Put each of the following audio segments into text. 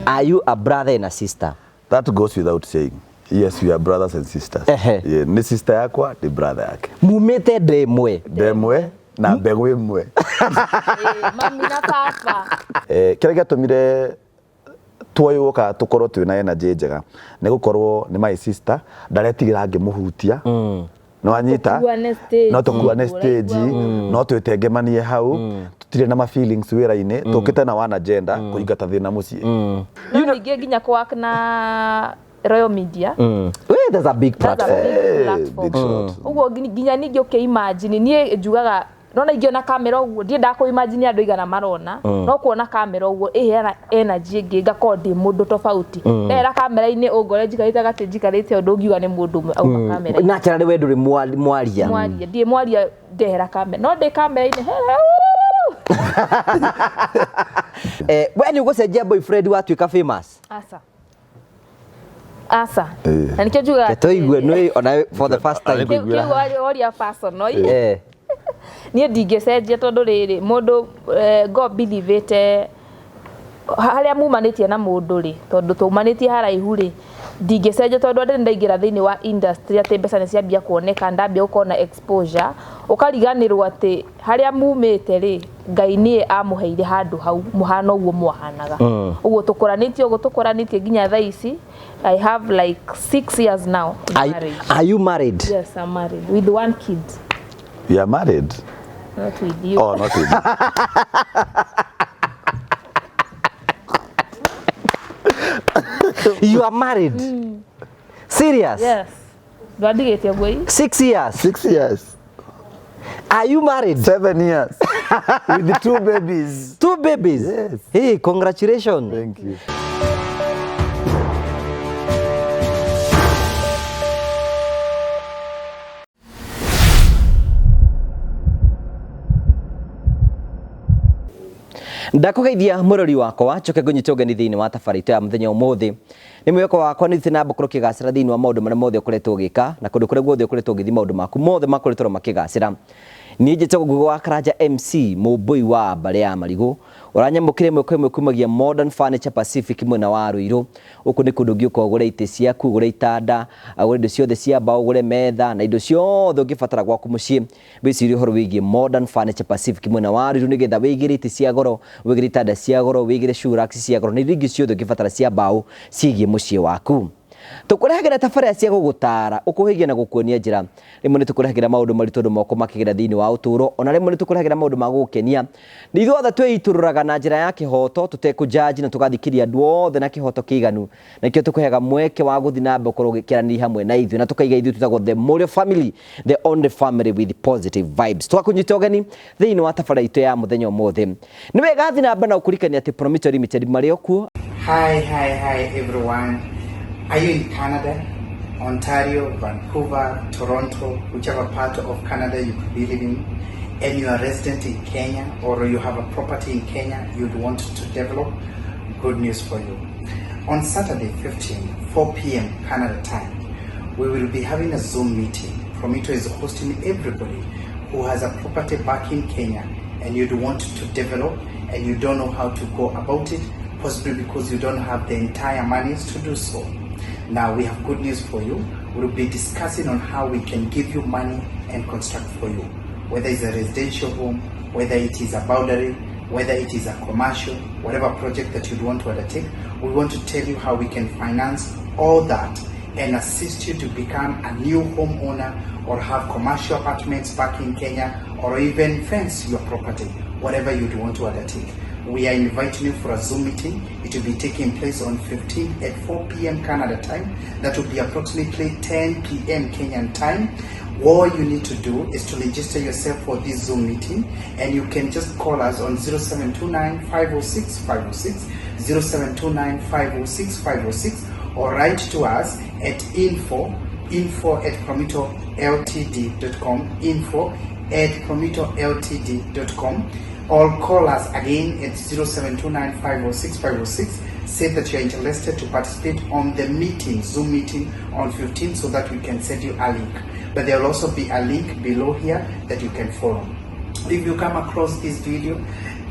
Are you a brother and a sister? That goes without saying. Yes, we are brothers and sisters. Yeah, ni sister yakwa, ni brother yake. Mumete Ndemwe na mbegu imwe. Mami na papa. Kĩrĩa gĩatũmire tuoyũka tukorwo twĩna energy njega nĩ gũkorwo nĩ my sister ndaretigĩra ngĩmũhutia no anyita no tukuane stage no twĩtengemanie hau tutirĩ na ma feelings wĩra-inĩ tũkĩte na wana agenda kũingata thĩna mũciĩ. No ningĩ nginya work na Royal Media. Wait, there's a big platform. Ugo nginya ningĩ ukĩimagine niĩ njugaga nona ingiona kamera uguo ndie ndakuimagine andu igana marona no kuona kamera uguo ihena energy ingi ngakorwo ndi mundu tofauti era kamera-ini ungore njikarite gati njikarite undu ngiuga ni mundu umwe auma kamera na chara ni wendu ri mwaria ndie mwaria ndehera kamera no ndi kamera-ini when you go say boyfriend watuika famous asa na nikio juga toigwe no ona for the first time kiu oria person no nie ndingecenjia tondu riri mundu God believete haria mumanitie na mundu ri tondu tumanitie haraihu ri ndingecenjia tondu ndi ndaingira thiini wa industry ati mbeca ni ciambia kuoneka ndambia ukona exposure ukariganirwo ati haria mumite ri Ngai nie amuheire handu hau muhano uguo mwahanaga uguo tukuranitie nginya thaa ici I have like 6 years now married. Are you married? Yes, I'm married with 1 kid. You are married? Not with you. Oh, not with you. You are married? Serious? Yes. 6 years? 6 years. Are you married? 7 years. With 2 babies. 2 babies? Yes. Hey, congratulations. Thank you. ndakugeithia murori wakwa choke gunyita ugeni thiini wa tabarito ya muthenya umuthi ni mweko wakwa ni thina mbokoro kigacira thiini wa maundu maria mothe ukoretwo ugika na kundu kuria guothe ukoretwo ugithi maundu maku mothe makoretwo makigacira ni njite gugu wa Karanja MC mubui wa mbare ya marigu uranyamukire mweko imwe kumagia Modern Furniture Pacific mwena wa Ruiru uku ni kundu ngiuka ugure ite ciaku ugure itanda ugure indo ciothe cia mbao ugure metha na indo ciothe ungibatara gwaku mucii wiciri horo wigie Modern Furniture Pacific mwena wa Ruiru nigetha wigire ite cia goro wigire itanda cia goro wigire shurax cia goro ni ringi ciothe ungibatara cia mbao cigie mucii waku tukurehagira tafaria cia gugutara ukuhigia na gukuonia njira rimwe ni tukurehagira maundu maritu ndu moko makigira thiini wa uturo ona rimwe ni tukurehagira maundu ma gukenia ni ithuothe twiitururaga na njira ya kihoto tutekujaji na tugathikiria andu othe na kihoto kiiganu na kio tukuheaga mweke wa guthi na mbe ukorwo gikirani hamwe na ithuĩ na tukaiga ithuĩ tutagwo the Morio family, the only family with positive vibes. Twakunyita ugeni thiini wa tafaria itu ya muthenya umuthi ni wega thi na mbe na ukurikania ati Prometo Limited mari okuo. Hi everyone. Are you in Canada, Ontario, Vancouver, Toronto, whichever part of Canada you could be living, and you are resident in Kenya or you have a property in Kenya you'd want to develop? Good news for you. On Saturday 15, 4 p.m. Canada time, we will be having a Zoom meeting. Prometo is hosting everybody who has a property back in Kenya and you'd want to develop and you don't know how to go about it, possibly because you don't have the entire monies to do so. Now we have good news for you. We'll be discussing on how we can give you money and construct for you. Whether it's a residential home, whether it is a boundary, whether it is a commercial, whatever project that you'd want to undertake, we want to tell you how we can finance all that and assist you to become a new homeowner or have commercial apartments back in Kenya or even fence your property, whatever you'd want to undertake. We are inviting you for a Zoom meeting. It will be taking place on 15th at 4 p.m. Canada time. That will be approximately 10 p.m. Kenyan time. All you need to do is to register yourself for this Zoom meeting, and you can just call us on 0729 506 506, 0729 506 506, or write to us at info@prometoltd.com, info@prometoltd.com. Or call us again at 0729 506 506. Say that you are interested to participate on the meeting, Zoom meeting on 15th, so that we can send you a link. But there will also be a link below here that you can follow. If you come across this video,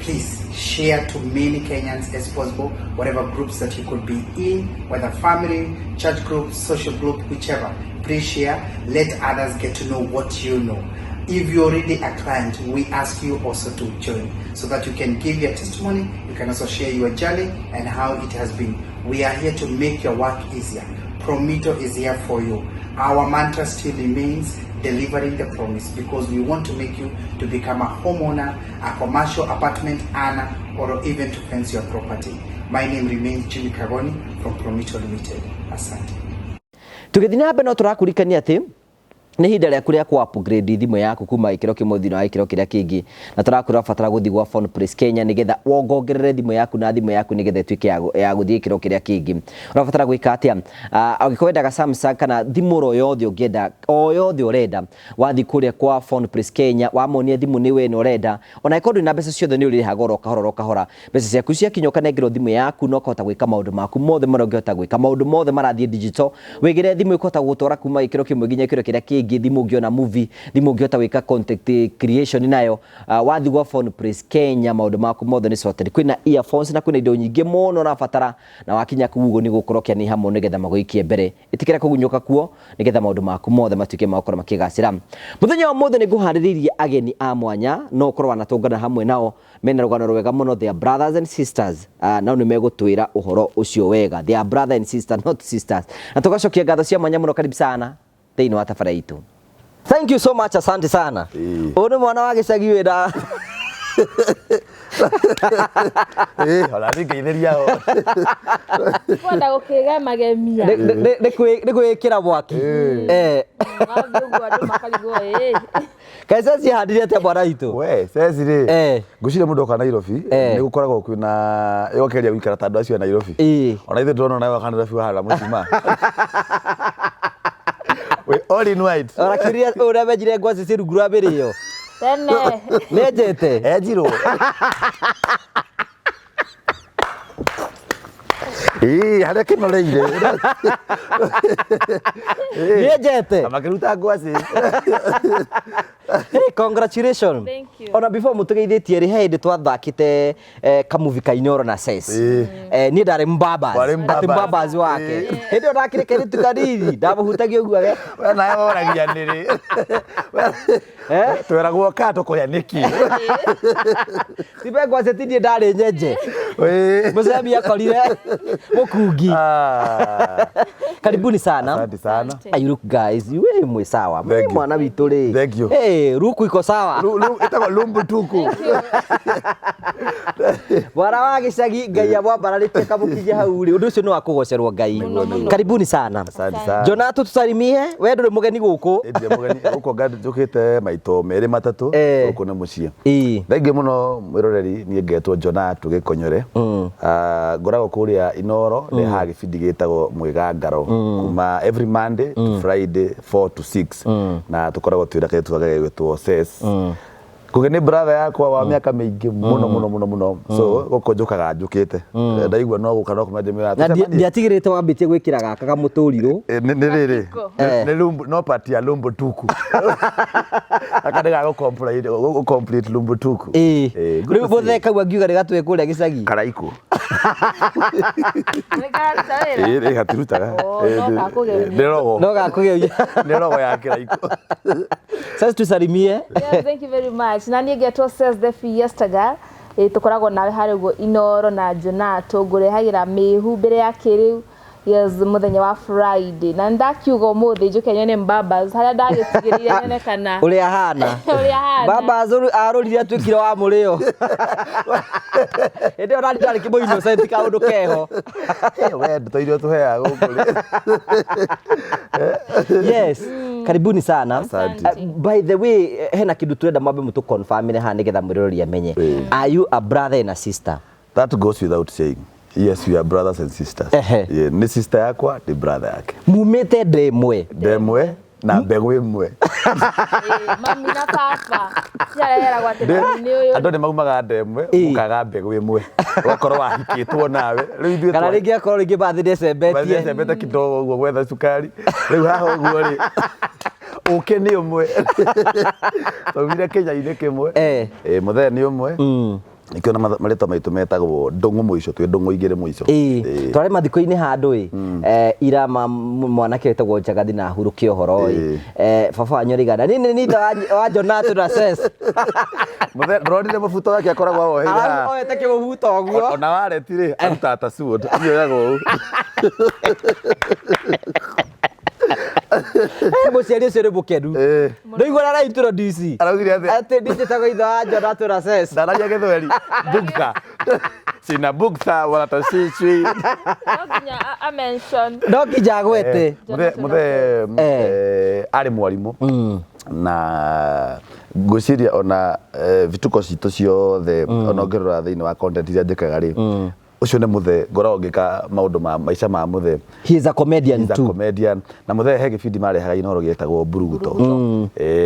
please share to many Kenyans as possible, whatever groups that you could be in, whether family, church group, social group, whichever. Please share, let others get to know what you know. If you're already a client, we ask you also to join so that you can give your testimony. You can also share your journey and how it has been. We are here to make your work easier. Promito is here for you. Our mantra still remains delivering the promise, because we want to make you to become a homeowner, a commercial apartment owner, or even to fence your property. My name remains Jimmy Kagoni from Promito Limited. Asante. Tugithina mbe no turakurikania ati ni hinda rĩaku rĩa ku upgrade thimũ yaku kuma gĩkĩro kĩmwe thĩinĩ wa gĩkĩro kĩrĩa kĩngĩ, na tũrakwĩra batara gũthiĩ gwa PhonePlace Kenya nĩgetha wongongerere thimũ yaku na thimũ yaku nĩgetha ĩtuĩke ya gũthiĩ gĩkĩro kĩrĩa kĩngĩ. Ũrabatara gwĩka atĩa? Angĩkorwo wendaga Samsung kana thimũ oro yothe ũngĩenda, o yothe ũrenda, wathiĩ kũrĩa kwa PhonePlace Kenya, wamonia thimũ nĩwe ĩno ũrenda, ona angĩkorwo ndũrĩ na mbeca ciothe nĩ ũrĩrĩhaga oro kahora, mbeca ciaku ciakinya ũkanengerwo thimũ yaku no ũkahota gwĩka maũndũ maku mothe marĩa ũngĩhota gwĩka, maũndũ mothe marathiĩ digital. Wĩgĩre thimũ ĩkũhota gũgũtwara kuma gĩkĩro kĩmwe nginya gĩkĩro kĩrĩa kĩngĩ, thimũ ũngĩona movie, thimũ ũngĩhota gwĩka content creation nayo. Wathiĩ gwa PhonePlace Kenya, maũndũ maku mothe nĩ sorted. Kwĩna earphones na kwĩna indo nyingĩ mũno ũrabatara, na wakinya kũu ũguo nĩ gũkorokia nĩ hamwe nĩgetha magũikie mbere. Ĩtikĩra kũgunyũka kuo nĩgetha maũndũ maku mothe matuĩke ma gũkorwo makĩgacĩra. Mũthenya wa mũthĩ nĩ ngũharĩrĩirie ageni a mwanya no ũkorwo wanatũngana hamwe nao, mena rũgano rwega mũno, they are brothers and sisters. Nao nĩ megũtwĩra ũhoro ũcio wega, they are brother and sister, not sisters. Na tũgacokia ngatho cia mwanya mũno, karibu sana thĩinĩ wa thabara itũ. Thank you so much, asante sana. Ũyũ mwana wa gĩcagi wĩra. Hola ngeithĩria ho. Kwenda gũkĩgemagemia. Nĩ gwĩkĩra mwaki. Kaisa cihandire atĩa bwana itũ? We, ceci rĩ. Ngũcire mũndũ oka Nairobi, nĩ gũkoragwo kwĩna yokeria gũikara ta andũ acio a Nairobi. Ona ithuĩ ndĩrona nawe wa Nairobi wahala mũcima. We all in white. Ora kiria ora bejire ngwasi cirungu rwa mbere iyo. Tene. Nejete. Ejiro. Harĩa kĩnoreire. Nejete. Amakiruta ngwasi. Hey, congratulations. Thank you. Ona before mutugeithĩtie rĩ he hĩndĩ twathakĩte kamuvi kainoro na Ses. Niĩ ndarĩ Mbabas. Ati Mbabas wake. Hĩndĩ ĩyo ndakĩrĩ kairĩtu kanini ndamũhutagia ũguo we. We nawe woragia nĩrĩ. Tweragwo ka tũkũrĩa nĩki. Tibe ngwacĩ ti niĩ ndarĩ nyenje. Mũcemia akorire mũkungi. Karibuni sana. Asante sana. You look guys, you mwe sawa. Mwana witũ rĩ. Thank you. Hey, ruku iko sawa. Ĩtagwo lumbu tuku. Bwana wa gĩcagi Ngai amwambararĩtie kamũkinyia hau rĩ. Ũndũ ũcio nĩ wa kũgocerwo Ngai. Karibuni sana. Asante sana. Jonathan tusalimie, we ndũrĩ mũgeni gũkũ. Ndĩ mũgeni gũkũ njũkĩte maito merĩ matatũ gũkũ nĩ mũciĩ. Thengiũ mũno mwĩroreri, niĩ ngetwo Jonathan Gĩkonyore. Ngoragwo kũrĩa Inoro nĩ haha gĩbindi gĩtagwo Mwĩgangaro kuma every Monday to Friday 4 to 6 na tũkoragwo twĩra kĩrĩa twagagĩtwo Ses. Kuge nĩ brother yakwa wa mĩaka mĩingĩ mũno so gũkũ njũkaga njũkĩte ndaigua no gũka no kũmendemera na ndiatigĩrĩte wambĩtie gwĩkĩra gaka kamũtũrirũ nĩ rĩrĩ nĩ lumbu no party ya lumbu tuku akade ga complete lumbu tuku rĩu mũtheka ngiuga nĩ gatwe kũrĩa gĩcagi Karaiko gatirutaga no gakũgeria nĩ rogo ya Karaiko. Sasa tusalimie. Thank you very much. Na niĩ ngetwo Ses the Fiestaga. Tukoragwo nawe harĩ ũguo Inoro na Jonathan ngũrehagĩra mĩhu mbere ya kĩrĩu. Yes, mũthenya wa Friday. Na ndakiuga ũmũthĩ njũke nyone Mbabas harĩa ndagĩtigĩrĩire nyone kana ũrĩa hana. Mbabas arũrire atuĩkire wa mũrĩo. Hĩndĩ ĩyo ndarĩ kĩmũ innocent kaũndũ keho. We tũirio tũheaga gũkũ. Yes. Karibuni sana. Asante. By the way, hena kĩndũ turenda mwambe mũtũ confirm haha nĩgetha mwĩroreri amenye. Are you a brother and a sister? That goes without saying. Yes, we are brothers and sisters. Yeah, ni sister yakwa, ni brother yake. Mumete ndemwe. Ndemwe na mbegũ ĩmwe. Mami na papa. Yarera gwate mami ũyũ. Andũ nĩ maumaga ndemwe, mũkaga mbegũ ĩmwe. Ũgakorwo wahikĩtwo nawe. Rĩu ithuĩ kana rĩngĩ akorwo rĩngĩ bathĩ cembetie. Bathĩ cembete kidogo ũguo gwetha cukari. Rĩu haha ũguo rĩ. Ũke nĩ ũmwe. Twaumire Kenya-inĩ kĩmwe. Mũthenya nĩ ũmwe. ikio na marito maitu metagwo ndungu muico twi ndungu igire muico tware mathiko-ini handu ira mwanake wetagwo Njagathi na hurukie uhoro baba wanyu rigana ni wa Jonathan Rases muthe ndorire mubuto wake akoragwo woheira oyete kibubuto guo ona waretire aruta ta suod iyo yago muciari ucio ni mukenu ndoigua ara introduce araugire ati nditagwo ithe wa Jonathan Rases ndaragia githweri bugtha sina bugtha wala tasicwi no nginya a mention no kijagwete muthe ari mwarimu na ngwiciria ona vituko citu ciothe ona ngerora thiini wa content iria njikaga ri ucio ni muthe ngoragwo ngika maundu ma maica ma muthe. He is a comedian too. Comedian na muthe he gibindi marehaga inoro gietagwo Mburuguto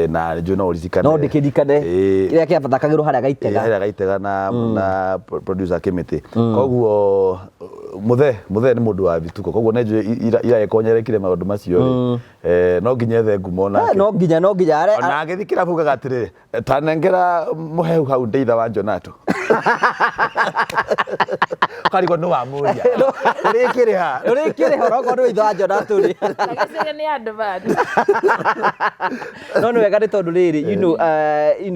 na njui no uririkane no ndikirikane iria kiabathakagirwo haria gaitega na producer Kimiti koguo muthe ni mundu wa vituko koguo ne njui ira ekonyerekire maundu macio no nginya ethe ngumo nake no nginya are ona agithikira vugaga atiriri tanengera muhehu hau ndeitha wa Jonato karigo no amuria urikire ha roko no ithe wa Jonato ri agicire ni advance no wega ni tondu riri you know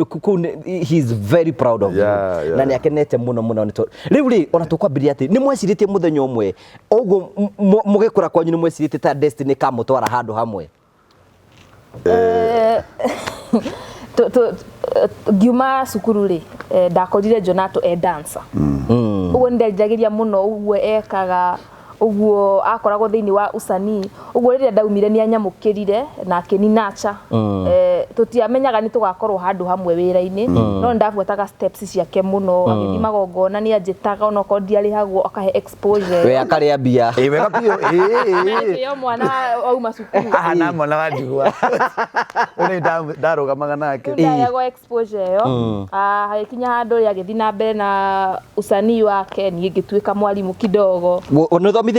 Kuku he is very proud of you na ni akenete muno ni tondu riu ri ona tukwambiria ati ni mweciritie muthenya umwe uguo mugikura kwanyu ni mweciritie ta destiny kamutwara handu hamwe ngiuma cukuru ri ndakorire Jonato dancer uguo ndenjagiria muno uguo ekaga uguo akoragwo thiini wa usanii uguo riria ndaumire ni anyamukirire na akininacha tutiamenyaga ni tugakorwo handu hamwe wira-ini no ndabuataga steps ciake muno agithii magongona ni anjitaga ona ko ndiarihagwo akahe exposure we akaria bia wega pio yo mwana auma cukuru ana mwana wa ndigwa uri ndarugamaga nake ndiarihagwo exposure yo hakinya handu ri agithii na mbere na usanii wake ni ngituika mwalimu kidogo ono thomithitie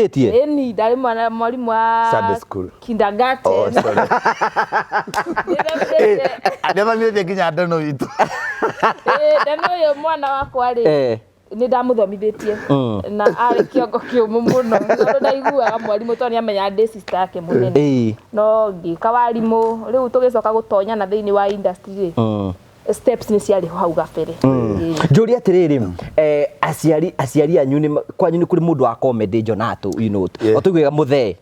ni ndari mwana mwalimu wa Sunday school kindergarten ndathomithitie nginya ndono itu ndano yo mwana wakwa ri ni ndamuthomithitie na ari kiongo kiumu muno tondu ndaiguaga mwarimu tondu amenya ndi sister yake munene no ngika warimu riu tugicoka gutonyana thiini wa industry steps ni ciari hau gabere njuri atiriri aciari anyu kwanyu ni kuri mundu wa comedy Jonato you know otugiga muthe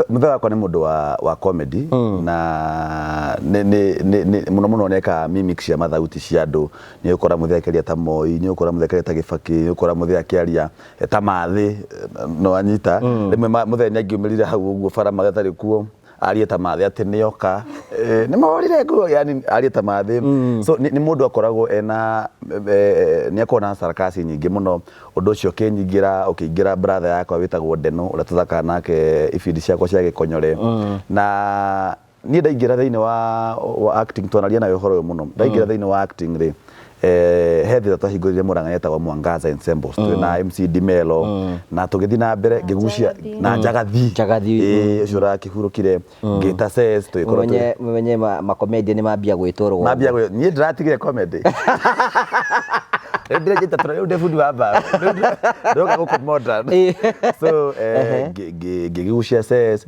wakwa ni mundu wa comedy na ni muno neka mimic cia mathauti cia andu ni ukora muthe akiaria ta Moi ni ukora muthe akiaria ta Gibaki ni ukora muthe akiaria ta Mathi no anyita rimwe muthe ni angiumirire hau uguo bara magatari kuo arie ta Mathi ati nioka ni mawalire nguo yani arie ta Mathi so ni mundu akoragwo ena ni akona sarakasi nyingi muno undu ucio kinyingira ukiingira brother yakwa witagwo Deno uria tuthaka nake ibindi ciakwa cia gikonyore na ni ndaingira thiini wa acting twanaria nayo horo muno ndaingira thiini wa acting ri hethi twahingurire Murang'a yetagwo Mwangaza Ensembles twina MC Dimelo na tugithi na mbere ngigucia na Njagathi ucio rakihurukire ngita ses tuikorwo mwenye ma comedy ni mambia gwitorwo ni ndiratigire comedy ndire jita tro de food baba ndoka ko modern so ngigucia ses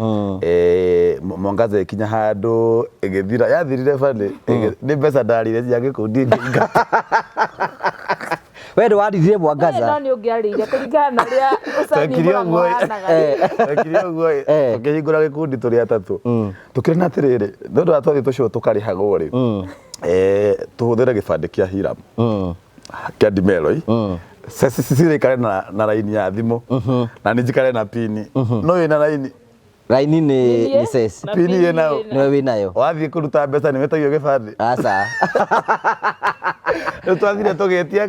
Mwangaza ikinya handu igithira yathirire bani ni mbeca ndarire cia gikundi nginga we ndo waririre Mwangaza no ni ungiarire kuringana na ria usanii uguo ukihingura gikundi turi atatu tukiri na tiriri ndondo atwathi tucio tukarihagwo ri tuhuthire gibandi kia Hiram kia Dimelo sisi kare na raini ya thimu na njikare na pini no ina raini raini ni ses pini yenao niwe winayo wathie kuruta mbeca ni metagio gibandi aca twathire tugetia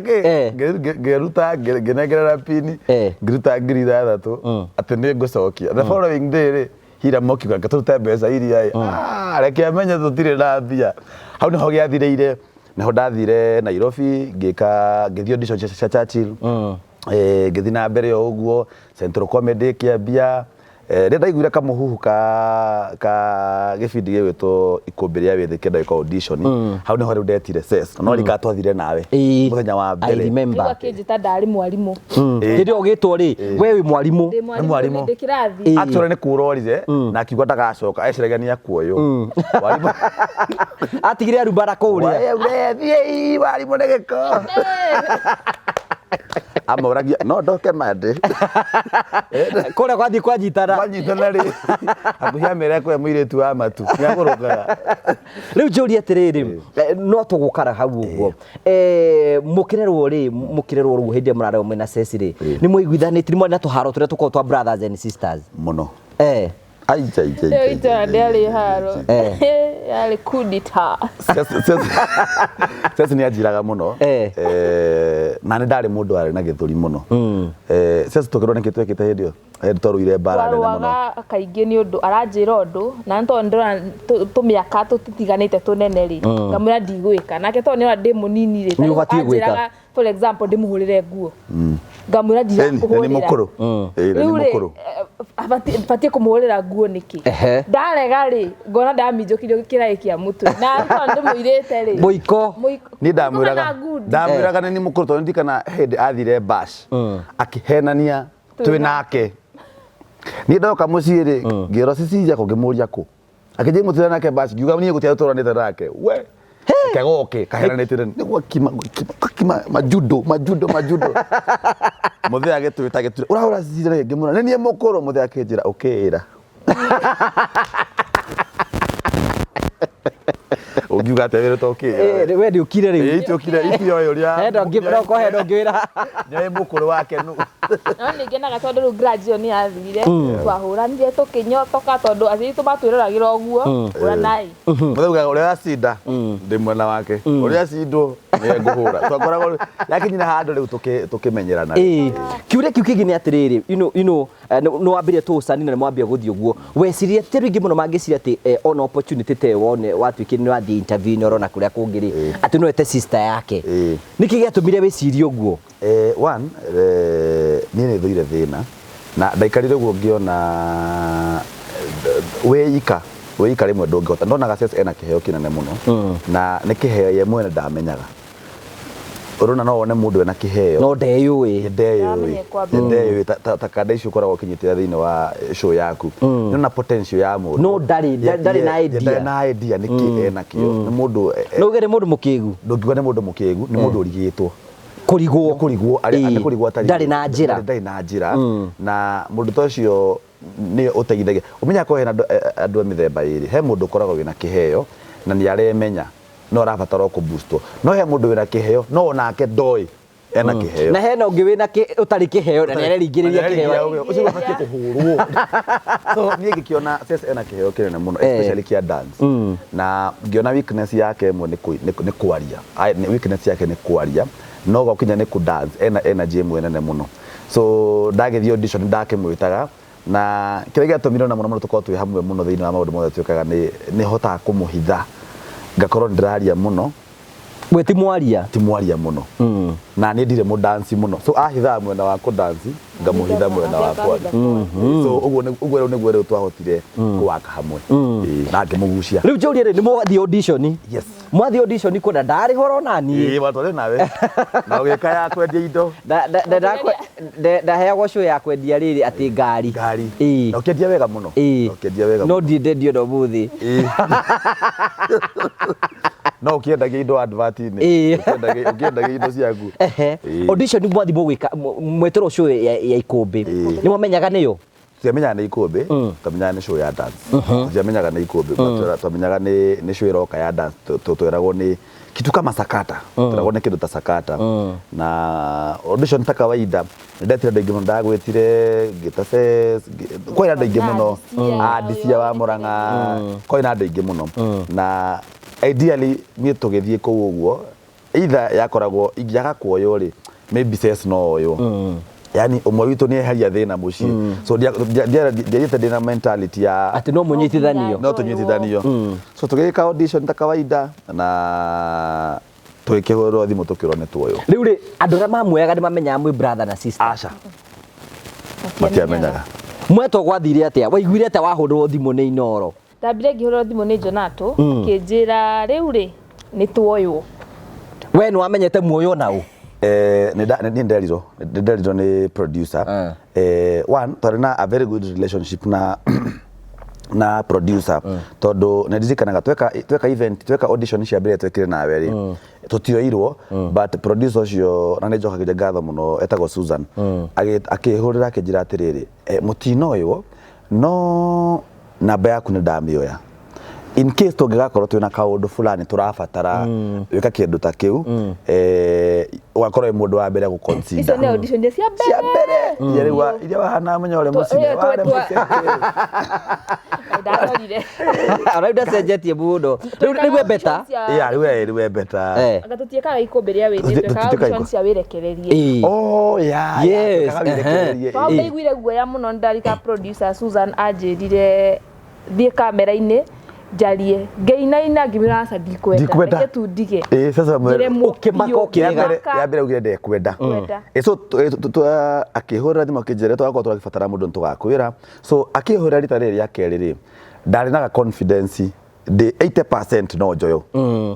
ngeruta ngenegerera pini ngiruta ngiri 6 ati ni ngucokia the following day ri Hiram mokiuga ngaturuta mbeca iria reke amenye tutire na mbia hau niho giathireire niho ndathire Nairobi ngithio audition cia Churchill ngithi na mbere yo uguo Central Comedy kiambia ndaiguire kamuhuhu ka gibindi gĩgwĩtwo Ikũmbĩ rĩa Wĩthĩ kĩenda gĩka audition hau nĩho rĩu ndetire Ses no rikatwathire nawe mũthenya wa mbere I remember akĩnjĩta ndarĩ mwarimũ hĩndĩ ĩyo ũgĩtwo rĩ we wĩ mwarimũ ndĩ kĩrathi actually nĩ kũrorire na akiuga ndagacoka eciragia nĩ akuoywo mwarimũ atigire arumbara kũrĩa thiĩ mwarimũ nĩ gĩko amũragia no ndoke mande kũrĩa gwathiĩ kwanyitana rĩ hakuhĩ amĩre kwe mũirĩtu wa matu nĩagũrũkaga rĩu njũrie atĩrĩrĩ no tũgũkara hau ũguo mũkĩrerwo rĩu hĩndĩ ĩyo mũrarerwo mwĩna Ses rĩ nĩ mũiguithanĩtie nĩ mwarĩ na tũharo tũrĩa tũkoragwo twa brothers and sisters mũno itara ndĩarĩ haro yarĩ kudita Ses nĩ anjiraga mũno na nĩ ndarĩ mũndũ warĩ na gĩthũri mũno Ses tũkĩrwo nĩkĩ twekĩte hĩndĩ ĩyo twarũire mbara nene mũno twarũaga kaingĩ nĩ ũndũ aranjĩra ũndũ na nĩ tondũ ndĩrona tũmĩaka tũtiganĩte tũnene rĩ ngamwĩra ndigwĩka nake tondũ nĩona ndĩ mũnini rĩ anjĩraga for example ndĩmũhũrĩre nguo ngamwĩra ndirakũhũrĩra nĩ mũkũrũ batiĩ kũmũhũrĩra nguo nĩkĩ ndarega rĩ ngona ndaminjũkirio kĩraĩ kĩa mũtwe na tondũ ndĩmũirĩte rĩ mũiko niĩ ndamwĩraga nĩ mũkũrũ tondũ ndikana hĩndĩ athire bash akĩhenania twĩ nake niĩ ndoka mũciĩ rĩ ngĩrwo cicia kũ ngĩmũria kũ akĩnjĩ mũtira nake bash ngiuga niĩ gũtiarĩ tũranĩte nake we kagoke kaheranĩtire nĩguo kima majudo mũthee agĩtwĩta gĩture ũrahũra cicia rĩngĩ mũno nĩ niĩ mũkũrũ mũthee akĩnjĩra ũkĩĩra ungiuga atewere toke we ndi ukire riu itokire itio uria hendo ngwira nyoe mukuru wake nu no ningenaga tondu riu graduation ni athire twahuranire tukinyotoka tondu athiri tumatwiriragira uguo uranai muthauga uria acinda ndi mwena wake uria acindwo ni nguhura twakoragwo yakinyira handu riu tukimenyerana kiuria kiu kingi ni atiriri you know no wambire tucanina na mwambia guthii uguo wecirie tiringi muno mangiciria ati on opportunity te wone watwikire ni wathi interview orona kuria kungiri ati no ete sister yake niki giatumire wicirie uguo one ni ne thuire thina na ndaikarire uguo ngiona weika rimwe ndungihota ndonaga Ses ena kiheo kinene muno na ni kiheo ye mwene ndamenyaga urona no wone mundu ena kiheo no ndeyui ta kada icio koragwo kinyitira thiini wa show yaku nona potential ya mundu no ndari na idea niki ena kio ni mundu no gere mundu mukigu ndungiwa ni mundu mukigu ni mundu urigitwo kurigwo ari kurigwo atari ndari na njira na mundu tocio ni uteithagia umenya ko hena andu mithemba iri he mundu koragwo wina kiheo na ni aremenya no rabatara ku boost no he mundu wina kiheo no nake ndoi ena kiheo na hena ungi wina utari kiheo na niaringiriria kiheo ucio batie kuhurwo so nie gikiona Ses ena kiheo kinene muno especially kia dance na ngiona weakness yake mo ni kwaria weakness yake ni kwaria no gokinya ni ku dance ena energy nene muno so ndagithio audition ndakimwitaga na kire giatumire na muno tukao twi hamwe muno thiini wa maundu mothe twikaga ni hota kumuhitha ngakorwo ndiraria muno we ti mwaria muno na ni ndire mu dance muno so ahitha mwena wa ku dance ngamuhitha mwena wa kwaria so uguo niguo riu twahotire kuwaka hamwe na ngimugucia riu njuri ri ni mwathi audition yes mwathi audition kuna ndari horo nani watore nawe na ugika ya kwendia indo ndaheagwo show ya kwendia riri ati ngari na ukendia wega muno no ndio ndo buthi no ukiendagia indo advert-ini ukiendagia indo ciaku audition mwathi mwika mwetero show ya Ikũmbĩ ni mwamenyaga niyo tiamenyaga ni Ikũmbĩ tamenyaga ni show ya dance tiamenyaga ni Ikũmbĩ tamenyaga ni show iroka ya dance twiragwo ni kitu kama sakata twiragwo ni kindu ta sakata na audition ta kawaida ndetire ndingi muno ndagwitire ngita Ses kwa ina ndingi muno adisia wa Murang'a kwa ina ndingi muno na ideally ni tugithie ku uguo either yakoragwo ingiaga kuoyo ri maybe Ses no oyo yani umwe witu ni eheria thina muci so ndiarite ndina mentality ya ati no munyitithanio no tunyitithanio so tugika audition ta kawaida na twikihurwo thimu tukirwo ni tuoyo riu ri andu ra mamuyaga ni mamenyaga mwi brother na sister aca matiamenyaga mweto gwathire atia waiguire atia wahurwo thimu ni Inoro? Ndambire ngihurwo thimu ni Jonato kinjira riu ri ni tuoywo. We ni wamenyete muoyo nau? Ni nderirwo ni producer. One twarĩ na a very good relationship na producer tondu ndirikanaga tweka event tweka audition cia mbere twekire nawe ri tutioirwo but producer ucio na nĩnjokagia ngatho muno etagwo Susan akihurira akinjira atiriri mutino uyu no namba yaku nĩ ndamĩoya in case tũngĩgakorwo twĩna kaũndũ fulani tũrabatara wĩka kĩndũ ta kĩu ugakorwo mũndũ wa mbere gũconsider. Icio nĩ audition cia mbere iria wahana menya ũrĩa mũcine ware mũcine ndarorire araida cenjetie mũndũ rĩu beta rĩu beta agatutiĩkaga ikũmbĩ rĩa wĩra audition cia wĩrekererie. Yes Pau ndaiguire guoya mũno ndarika producer Susan anjĩrire thiĩ kamera-inĩ njarie ngeinaina ngĩmĩra aca ndikwenda reke tu ndige sasa ukimaka ukirega ya mbere ugire ndekwenda so akihurira thimu akĩnjĩra twakorwo tũrabatara mũndũ tũgakwĩra so akihurira rita rĩrĩ ya kerĩ rĩ ndarĩ na confidence the 80% no njoyo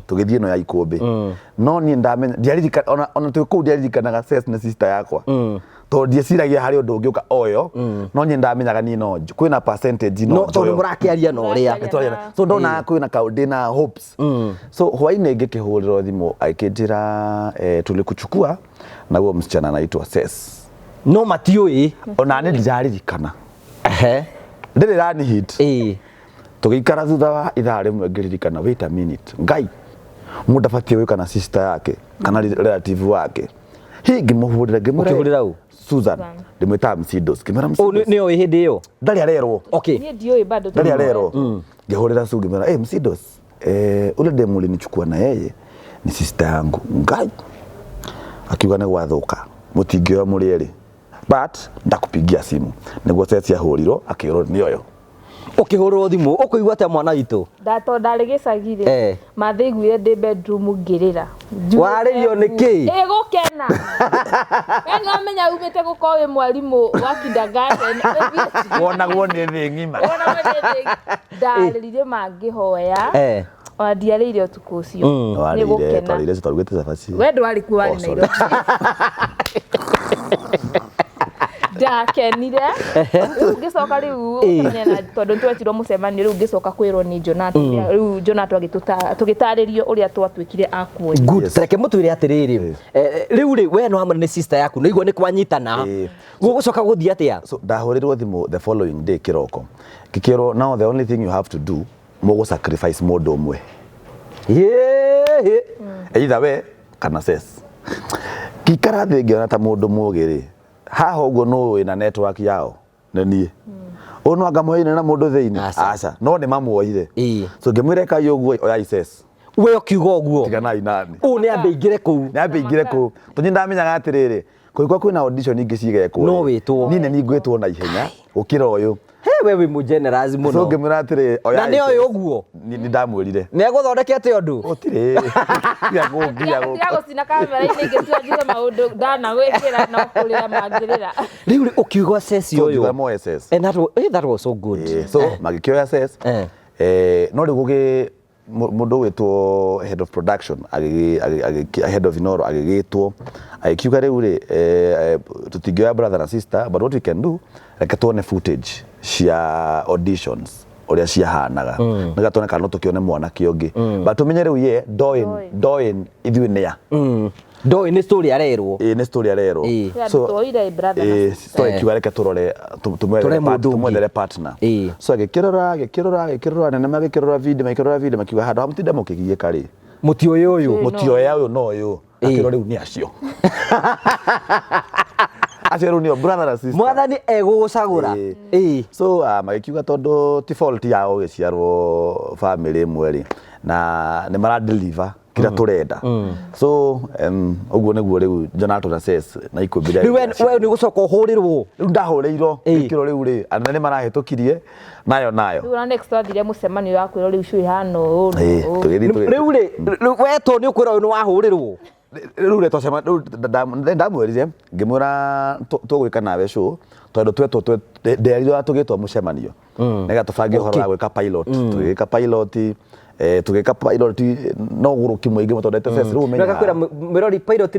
tugithie no ya ikũmbĩ no niĩ ndamenya ndiaririkana ona twĩkũu ndiaririkanaga ses na sister yakwa tondũ ndieciragia harĩ ũndũ ũngĩũka oyo no niĩ ndamenyaga niĩ no kwĩna percentage no tondũ mũrakĩaria no ũrĩa so ndona kwĩna kaũndũ na hopes so hwainĩ ngĩkĩhũrĩrwo thimũ akĩnjĩra tulikuchukua na huyo msichana anaitwa Ses no matiũĩ ona nĩ ndiaririkana ndĩrĩ rani hit tugĩikara thutha wa ithaa rĩmwe ngĩririkana wait a minute ngai mũndũ abatie gwĩka na sister yake kana relative wake ngĩmũhũrĩra ngĩmũhũrĩra u Susan ndĩmwĩtaga Msidos ngĩmera Msidos nĩ oĩ hĩndĩ ĩyo ndarĩ arerwo okay niĩ ndiũĩ bado ndarĩ arerwo ngĩhũrĩra Su ngĩmera Msidos ule demu ulinichukua na yeye ni sister yangu ngai akiuga nĩ gwathuka mũtingĩoya mũrĩ erĩ but ndakupigia simu nĩguo Sesi ahũrirwo akĩrwo nĩ oyo ukihurwo thimu ukuigua ta mwana witũ ndarĩ gĩcagire mathĩiguire ndĩ bedroom ngĩrĩra warĩrio nĩkĩ gũkena no menya umĩte gũkorwo wĩ mwarimũ wa kindergarten wonagwo nĩ thĩ ng'ima ndarĩrire mangĩhoya ona ndiarĩire ũtukũ ũcio nĩ gũkena twarĩire twarugĩte cabaci we ndwarĩ kuo warĩ Nairobi ndakenire ngĩcoka rĩu tondũ twetirwo mũcemanio rĩu ngĩcoka kwĩrwo nĩ Jonato rĩu Jonato tũgĩtarĩrio ũrĩa twatuĩkire akuoya good reke mũtwĩre atĩrĩrĩ rĩu rĩ we no hamwe nĩ sister yaku nĩiguo nĩ kwanyitana gũgũcoka gũthiĩ atĩa so ndahũrĩrwo thimũ the following day kĩroko ngĩkĩrwo now the only thing you have to do mũgũ sacrifice mũndũ ũmwe either we kana Ses ngĩikara thĩ ngĩona ta mũndũ mũgĩ rĩ haha ũguo no wĩna network yao nĩ niĩ ono angamũheine na mũndũ thĩinĩ aca no nĩ mamuoire so ngĩmwĩra kai ũguo oya Ses we ũkiuga ũguo tiganai nani nĩ ambĩingĩre kũu tondũ ndamenyaga atĩrĩrĩ kũigua kwĩna audition ingĩ cigekwo no wĩtwo niĩ nĩ ngwĩtwo na ihenya gũkĩra ũyũ we wĩ mũgenerous mũno so ngĩmwĩra atĩrĩ oya na nĩ ũyũ ũguo nĩ ndamwĩrire nĩ agũthondekete ũndũ gũtirĩ gũcina kamera-inĩ ingĩtuanjire maũndũ ndanagwĩkĩra no kũrĩra mangĩrĩra rĩu ũkiuga Ses ũyũ and that was so good so magĩkĩoya Ses no rĩu gũgĩ mũndũ wĩtwo head of production head of Inoro agĩgĩtwo agĩkiuga rĩu rĩ tũtingĩoya brother na sister but what we can do reke tuone footage cia auditions ũrĩa ciahanaga nĩgetha tuone kana no tũkĩone mwanake ũngĩ but tũmenye rĩu ye ndoĩ ithuĩ nĩa ndoĩ nĩ story arerwo nĩ story arerwo so tũoire brother na sister so ikiuga reke tũrore tumwethere partner so agĩkĩrora nene magĩkĩrora video makiuga handũ hamũtinda mũkĩgiĩka rĩ mũtioya ũyũ no ũyũ akĩrwo rĩu nĩ acio acio rĩu nĩo brother na sister mwathani egũgũcagũra so magĩkiuga tondũ ti fault yao gĩciarwo family ĩmwe rĩ na nĩ mara deliver kira tũrenda so ũguo nĩguo rĩu Jonato na Ses na ikũmbĩ rĩa we nĩ gũcoka ũhũrĩrwo rĩu ndahũrĩirwo gĩkĩro rĩu rĩ anene marahĩtũkirie nayo rĩu na next twathire mũcemanio wa kwĩrwo rĩu cui hano tũgĩthiĩ rĩu rĩ wetwo nĩ ũkwĩra ũyũ nĩ wahũrĩrwo riu retocema ndamwirire ngimwira tugwika nawe show tondu twetwo nderirwo tugitwo mucemanio nega tubange horo wa gwika pilot tugika pilot tugika pilot no guruki muingi mutondete fest riu menya ngakwira mirori pilot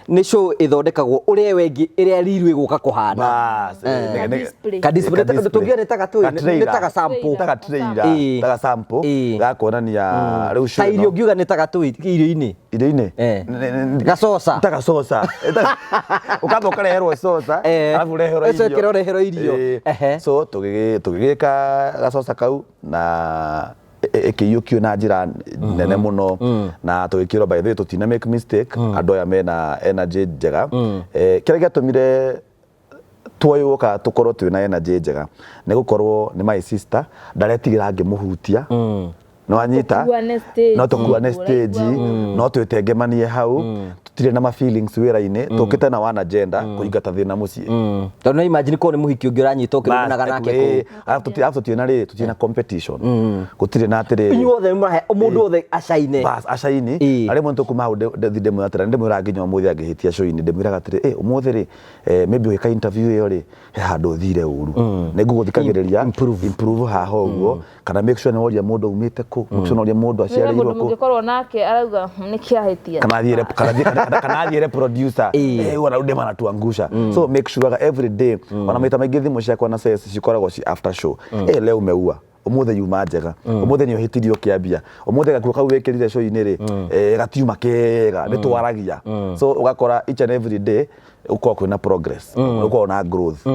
ni show ithondekagwo uria wengi iria riru iguka kuhana ka display tugia netaga tu netaga sample taga sample gakonania riu show irio ngiuga netaga tu irio-ini gacoca tagacoca ukamba ukareherwo coca alafu ureherwo irio so tugigika gacoca kau na ikiyukio na njira nene muno na tugikirwo by the way tutina make mistake andu aya mena energy njega kira giatumire twoyuka tukorwo twina energy njega ni gukorwo ni my sister ndaretigira ngimuhutia no anyita no tukuane stage no twetengemanie hau tutire na ma feelings wira-ini tukite na wana agenda kuingata thina mucii tondu na imagine ko ni muhiki ungi uranyita ukiranaga nake alafu tutina competition gutire na atiri inyuothe mundu othe acaine bas acaini ari muntu kuma hau ndithinde atira ndimwira nginya umuthi angihitia show-ini ndimwira atiri umuthi ri maybe wika interview iyo ri handu thire uru niguguthikagiriria improve haha uguo kana make sure ni woria mundu umite ku make sure woria mundu aciarirwo ku mungikorwo nake arauga nikiahitia kana thiere producer wana udema na tuangusha so make sure every day wana maita maingi thimu ciakwa na sales cikoragwo ci after show leo umeua umuthe yuma njega umuthe ni uhitirio kiambia umuthe gakuo kau wekirire show-ini ri gatiuma kega nitwaragia so ugakora each and every day uko kwina progress uko na growth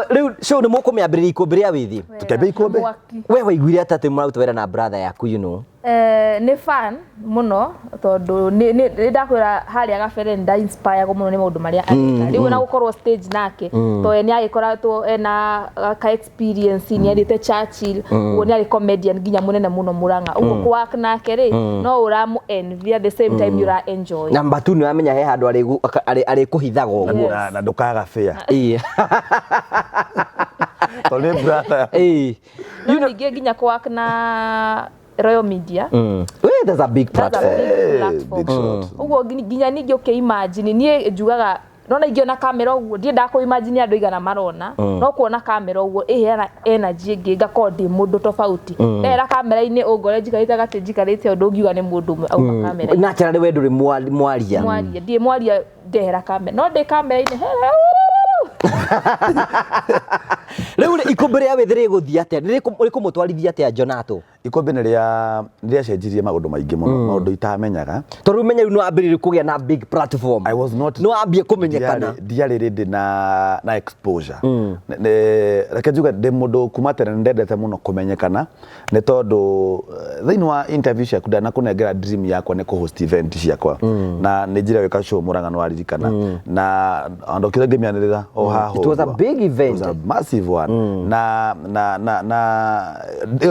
riu show ni mukumiambiriria ikumbi ria withi tukembe ikumbi we waiguire atati muraruta wira na brother yaku ni fan muno tondu ni ndakwira haria gabere nda inspire muno ni maundu maria areka riu na gukorwo stage nake to ni agikoratwo ena ka experience ni arite Churchill uo ni ari comedian nginya munene muno Murang'a ugo kwak nake ri no uramu envy at the same time you are enjoy namba 2 ni amenya he handu ari kuhithago na ndukaga fair to ni brother you know nginya kwak na Royal Media there's a big platform ugo nginya ningi imagine nie njugaga nona ingiona kamera uguo ndie ndako imagine andu igana marona no kuona kamera uguo ihera energy ngi ngakodi mundu tofauti era kamera-ini ungore njikarite gati njikarite undu ngiuga ni mundu umwe auka kamera naturally we nduri mwaria ndie mwaria ndehera kamera no ndi kamera-ini riu ikumbi ria withire guthia atia riku mutwarithia atia Jonato ikumbi ni ria cenjirie maundu maingi muno maundu itamenyaga tondu menya no ambiririe kugia na big platform I was not no ambie kumenyekana diari ready na exposure reke njuga ndi mundu kuma tene ndendete muno kumenyekana ni tondu thiini wa interview ciaku ndana kunengera dream yakwa ni ku-host event ciakwa na ni njira wika show Murang'a no aririkana na ando kile ngemianirira o haho it was a big event, it was a massive one na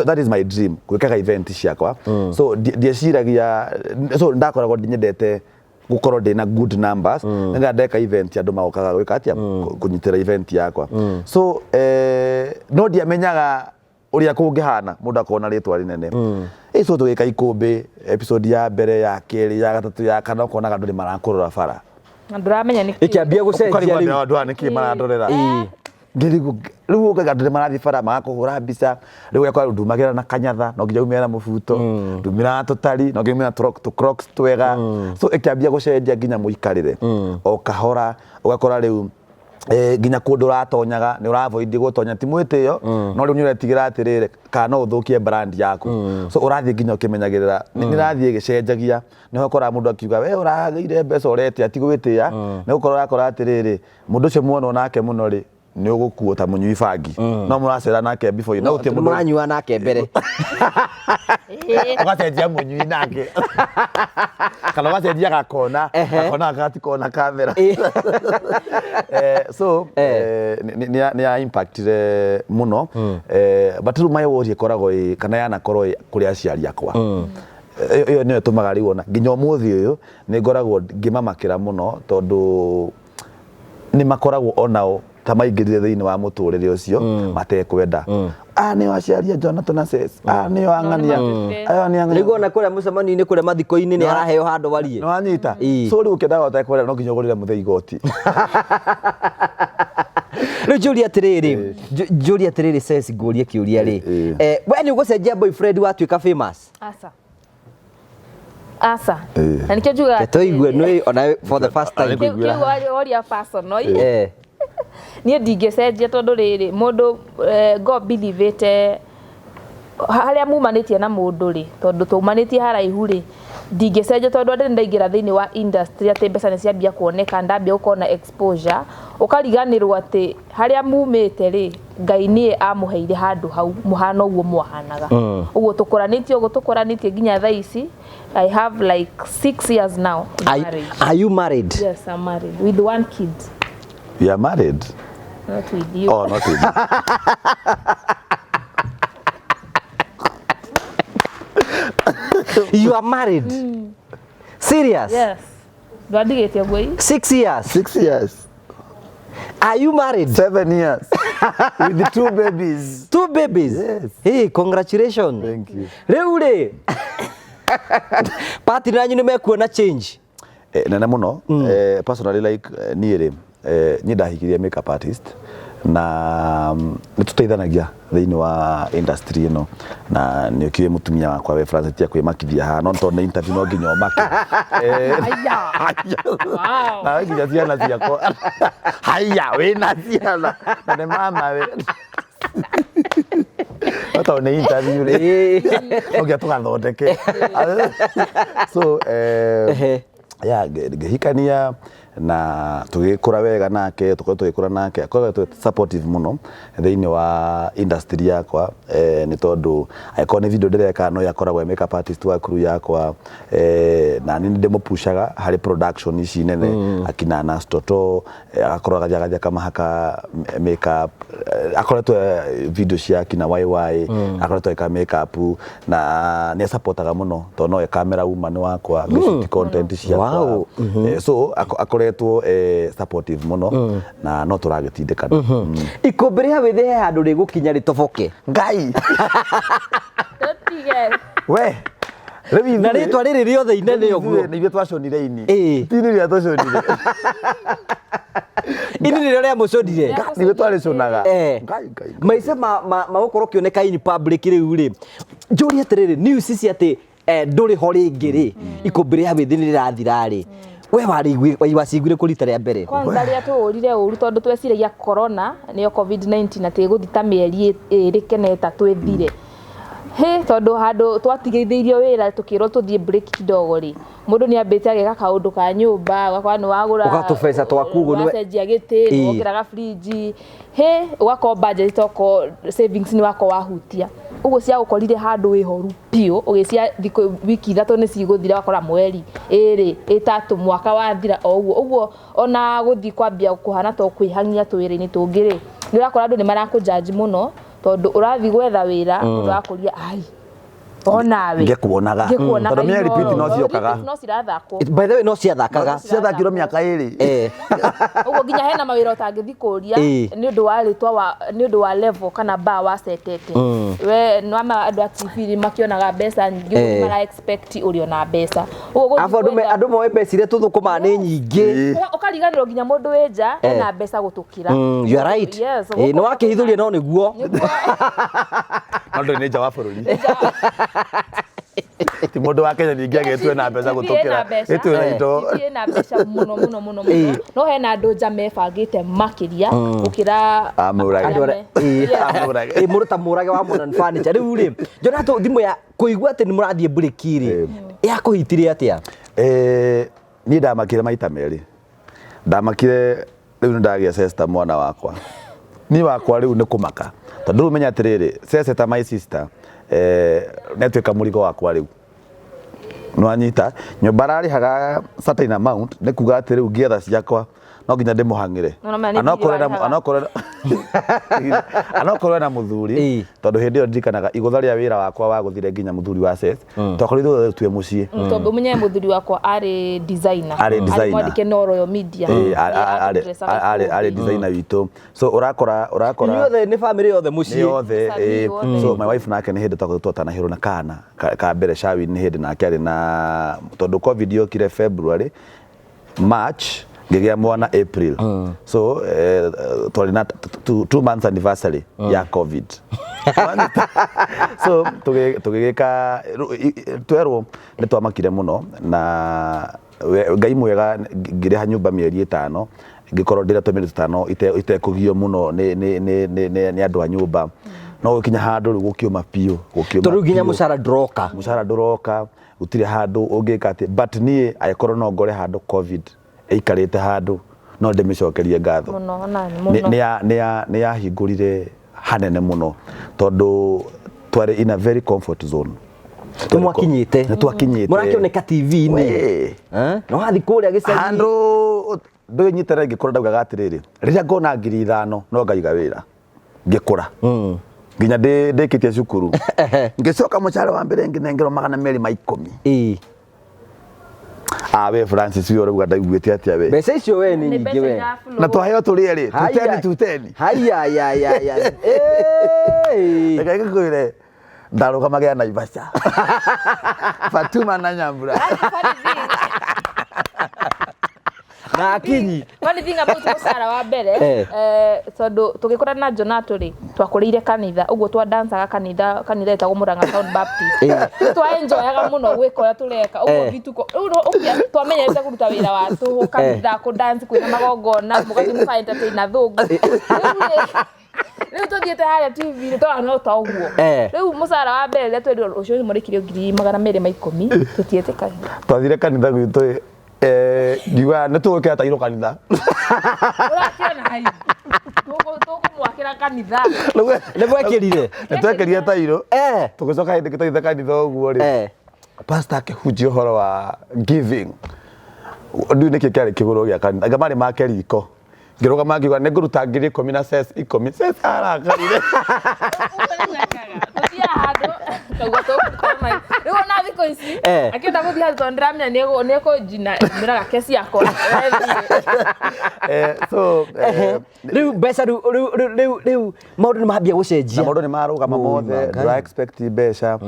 that is my dream gwikaga event ciakwa so ndieciragia so ndakoragwo ndinyendete gukorwo ndina good numbers nga ndeka event andu magokaga gwika atia kunyitira event yakwa so no ndiamenyaga uria kungihana mundu akona ritwa rinene so tugika ikumbi episode ya mbere ya keri ya gatatu ya kana ukona andu ni marakurura bara nduramenya niki ikiambia gucenjia riu andu aniki marandorera ngirigo riu ukaga andu marathi bara magakuhura mbica riu yakwa ndumagira na kanyatha no nginya umira mubuto ndumira tutari no nginya crocs twega so ikiambia gucenjia nginya muikarire o kahora ugakora riu nginya kundu ratonyaga ni uravoidi gutonya ti mwitio no riu ni uretigira atirire kana uthukie brand yaku so urathie nginya ukimenyagirira ni rathie gicenjagia ni ukora mundu akiuga we urageire mbeca ureti atigwitia ni ukora urakora atirire mundu cio muono nake muno ri ni ugukuo ta munyui bangi no muracera nake before you know ti mundu muranyua nake mbere ugacenjia munyui nake kana ugacenjia gakona gatikona kamera so ni ya impactire muno but riu my worry ikoragwo kana yanakorwo kuri aciari akwa iyo niyo tumaga riu ona nginya umuthi uyu ni ngoragwo ngimamakira muno tondu ni makoragwo onao maingirire thiini wa muturire ucio matekwenda ni waciaria Jonathan Ases ni wang'ania ayo ni ang'ania Rigo na kuria mucemani-ini kuria mathiko-ini ni araheo handu warie no anyita so riu ukiendaga utekwenda no nginya ugurire muthei igoti Riu njuri atiriri Ses ngurie kiuria ri we ni ugucenjia boyfriend watuika famous asa na nikio juga toigue no ona for the first time kiugo oria personal nie ndingicenjia tondu riri mundu God believete haria mumanitie na mundu ri tondu tumanitie haraihu ri ndingicenjia tondu ndi ndaingira thiini wa industry ati mbeca ni ciambia kuoneka ndambia ukona exposure ukariganirwo ati haria mumite ri Ngai nie amuheire handu hau muhano uguo mwahanaga uguo tukuranitie nginya thaa ici I have like 6 years now in marriage. Are you married? Yes, I'm married with 1 kid. You are married? Not with you. Oh, not with you. You are married? Serious? Yes. 6 years? 6 years. Are you married? 7 years. With the 2 babies. 2 babies? Yes. Hey, congratulations. Thank you. Reure. Party nanyu nimekuona change. Nene muno. Personally like niere ni ndahikirie makeup artist na nituteithanagia thiini wa industry ino na ni ukiwe mutumia wakwa we Francis tia kwimakithia ha no tondu interview no nginya omake Wow. na nginya ciana ciakwa haya we na ciana na ne mama we Ota ni interview ri ogia tugathondeke so ngihikania na tugikura wega nake tugikura nake akoragwo supportive muno thiini wa industry yakwa ni tondu aikoni video ndireka no yakoragwo makeup artist wa crew yakwa na ni ndimupushaga hari production ici nene akina na Stoto akoraga jaga kama haka makeup akoretwo video cia kina YY akoretwo eka makeup na ni supportaga muno to no camera woman wakwa shoot content cia wow. So akoretwo supportive muno na no turagitindikana Ikombe ria withe handu rigukinya ritoboke Ngai Totige. we na ritwa riri riothe inene uguo ni twaconire ini tini ria twaconire ini nä rä muconire ni twariconaga maica magukorwo kioneka in public riu ri njuri atiriri news ici ati nduri ho ringi ri ikombe ria withi ni rirathira ri we waciguire kurita ria mbere kwanza ria tuurire uru tondu tweciragia corona niyo covid-19 ati guthita mieri iri keneta twethire tondu handu twatigithirio wira tukirwo tuthie break kidogo ri mundu ni ambite ageka kaundu ka nyumba gakwa ni wagura ugatubesa twakugo ni wacenjia giti wokiraga fridge ugako budget toko savings ni wako wahutia uguo cia gukorire handu wihoru pio ugicia thiko wiki 3 ni ciguthira wakora mweri iri 3 mwaka wathira uguo ona guthi kwambia kuhana to kwihang'ia twiri-ini tungiri ni wakora andu ni marakujaji muno tondu urathi gwetha wira urakuria ai onawe ngekuonaga tondu mia repeat no ciokaga no cirathakwo by the way no ciathakaga ciathakirwo miaka iri uguo nginya hena mawira utangithi kuria ni undu wa ritwa ni undu wa level kana bar wa setete we no ama andu a TV makionaga mbeca nyingi mara expect uri ona mbeca uguo andu moe mbeca iria tuthukuma ni nyingi ukariganirwo nginya mundu wenja ena mbeca gutukira you are right no wakihithuria no niguo andu ni nja wa bururi ti mundu wa Kenya ningi agetwe na mbeca gutukira etwe na indo na mbeca muno no hena andu nja mebangite makiria ukira amurage muruta murage wa Modern Furniture riu ri njona to thimu ya kuigua ati ni murathie break ri ya kuhitire atia ni ndamakire maita meri ndamakire riu ndagia sister mwana wakwa ni wakwa riu ni kumaka tondu umenya atiriri sister my sister netweka murigo wakwa riu no anyita nyumba rari haga certain amount ne kuga ati riu ngietha ciakwa no nginya ndimuhangire anokorwo na muthuri tondu hindi yo ndirikanaga igutha ria wira wakwa wa guthire nginya muthuri wa Seth twakorirwo tue mucii tondu munye muthuri wakwa ari designer mwandike no Royal Media ari designer witu so urakora yothe ni family yothe mucii yothe so my wife nake ni hindi twatana hiro na kana ka mbere shawi ni hindi nake ari na tondu covid yokire February March ngigia mwana April so twari na 2 months anniversary ya covid so tugigika twerwo ni twamakire muno na ngai mwega ngiriha nyumba mieri 5 ngikorwo ndira tumiri 5 itekugio muno ni andu a nyumba no gukinya handu gukiuma piu tondu nginya mucara ndoroka utire handu ungika ati but nie ayikorwo no ngore handu covid eikarite handu no ndimicokerie ngatho ni ya hingurire hanene muno tondu twari in a very comfort zone twakinyite murakioneka TV ni no hathi kuria gicagi handu ndunyitera ngikora ndaugaga atiriri riria ngona 5,000 no ngaiga wira ngikura nginya ndikitie cukuru ngicoka mucara wa mbere nginengero 210 we Francis we ora gada gwete atia we mbeca icio we ni nyingi we na twaheo turi eri 210 haya ega ngwire ndaruga magea na Ivasha Fatuma na Nyambura na akinyi one thing about mucara wa mbere tondu tugikora na Jonato ri twakurire kanitha uguo twa dancaga kanitha etagwo Murang'a Town Baptist twa enjoyaga muno gwika uria tureka uguo vituko twamenyerete kuruta wira wa tu kanitha ku dance kwina magongona mugathi muka entertain na thungu riu tuthiete haria TV twana ta uguo riu mucara wa mbere twendi ucio murikirio 210 tuthiete kanitha twathire kanitha gwitu diwa netugikira tairo kanitha urakira hai tuko mwakira kanitha nebwekirire netwekeria tairo tugicoka hindi gitaitha kanitha uguo ri pastor akihunjia uhoro wa giving ndu niki kiari kiguru gia kanitha anga mari make riko ngirugama ngiuga ni nguruta 10,000 na ses 10 ses arakarire riu na thiko ici akienda guthia handu tondu ndiramenya nieko jina miraga kesi yako so riu mbeca riu maundu ni mahambia gucenjia maundu ni marugama mothe ndira expect mbeca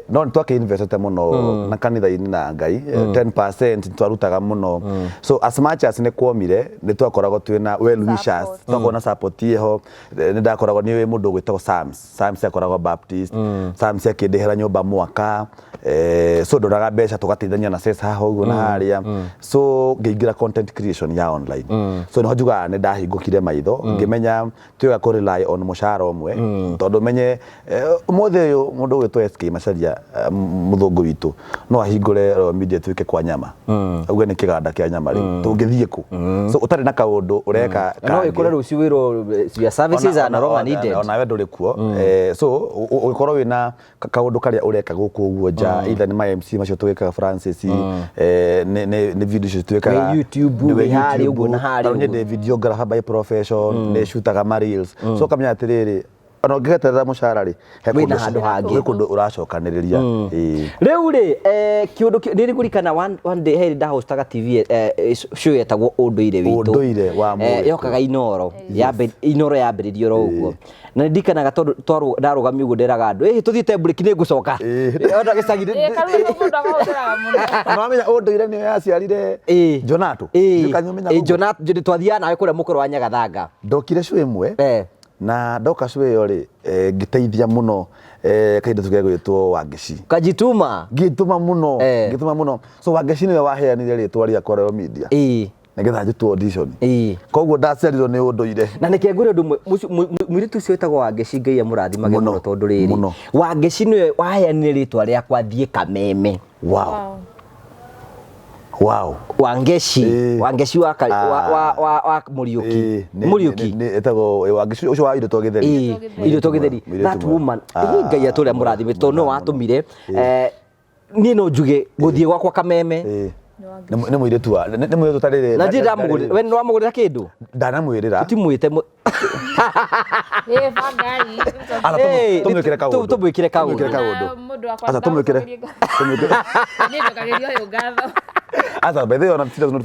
no ntwake investete muno na kanitha-ini na ngai 10% twarutaga muno so as much as ni kwomire ni twakoragwo twina well wishers twakona support yeho ni ndakoragwo ni mundu gwitagwo Sams akoragwo Baptist Sams akindihera nyumba mwaka so ndoraga mbeca tugateithania na sesa haho uguo na haria so ngeingira content creation ya online so no njuga ni ndahingukire maitho ngimenya twiga ku rely on mushara umwe tondu menye umothe uyu mundu gwitwo SK Macharia muthungu witu no ahingure Royal Media twike kwa nyama uguo ni kiganda kia nyama ri tungithie ku so utari na kaundu ureka no ikore ruci wiro cia services and Roma needed ona we nduri kuo so ugikorwo wina kaundu karia ureka guku uguo ja either ni my MC macio twikaga Francis ni video cio twikaga YouTube we hari uguo na hari ni videographer by profession ni shootaga ma reels so kamenya atiriri ono ngigeterera mucara ri wina handu hangi kundu uracokaniriria riu ri kiundu ndiri kurikana one day heri da hostaga TV show yetagwo unduire witu unduire wa mwe yokaga Inoro Inoro yambiririo ro uguo na ndikanaga tondu ndarugami uguo ndiraga andu tuthiite break ni ngucoka onda gicagi karuga mundu agahutiraga muno mamenya unduire ni yaciarire Jonato Jonato ndi twathia nawe kuria mukuru wa Nyagathanga ndokire show imwe na ndoka show iyo ri ngiteithia muno kaida tuge gwitwo Wangeci kajituma ngituma muno so Wangeci niwe waheanire ritwa ria Royal Media nigetha njitwo audition koguo ndacerirwo ni unduire na nike ngure ndu mwiritu cio etagwo Wangeci ngai amurathimage muno tondu riri Wangeci niwe waheanire ritwa ria kwathie Kameme Wangeci wa Muriuki etagwo Wangeci ucio wa Irio to Githeri that woman ngai aturia murathime tondu no watumire ni no njuge guthie gwakwa Kameme nĩ mũirĩtu wa nĩ mũirĩtu tarĩ na njira mũgũrĩra we no mũgũrĩra kĩndũ ndanamwĩrĩra timwĩte bangai tumwĩkĩre kaũndũ tumwĩkĩre kaũndũ mũndũ akwa aca tumwĩkĩre nĩ ndokageria ũyũ ngatho aca bethe ona tira no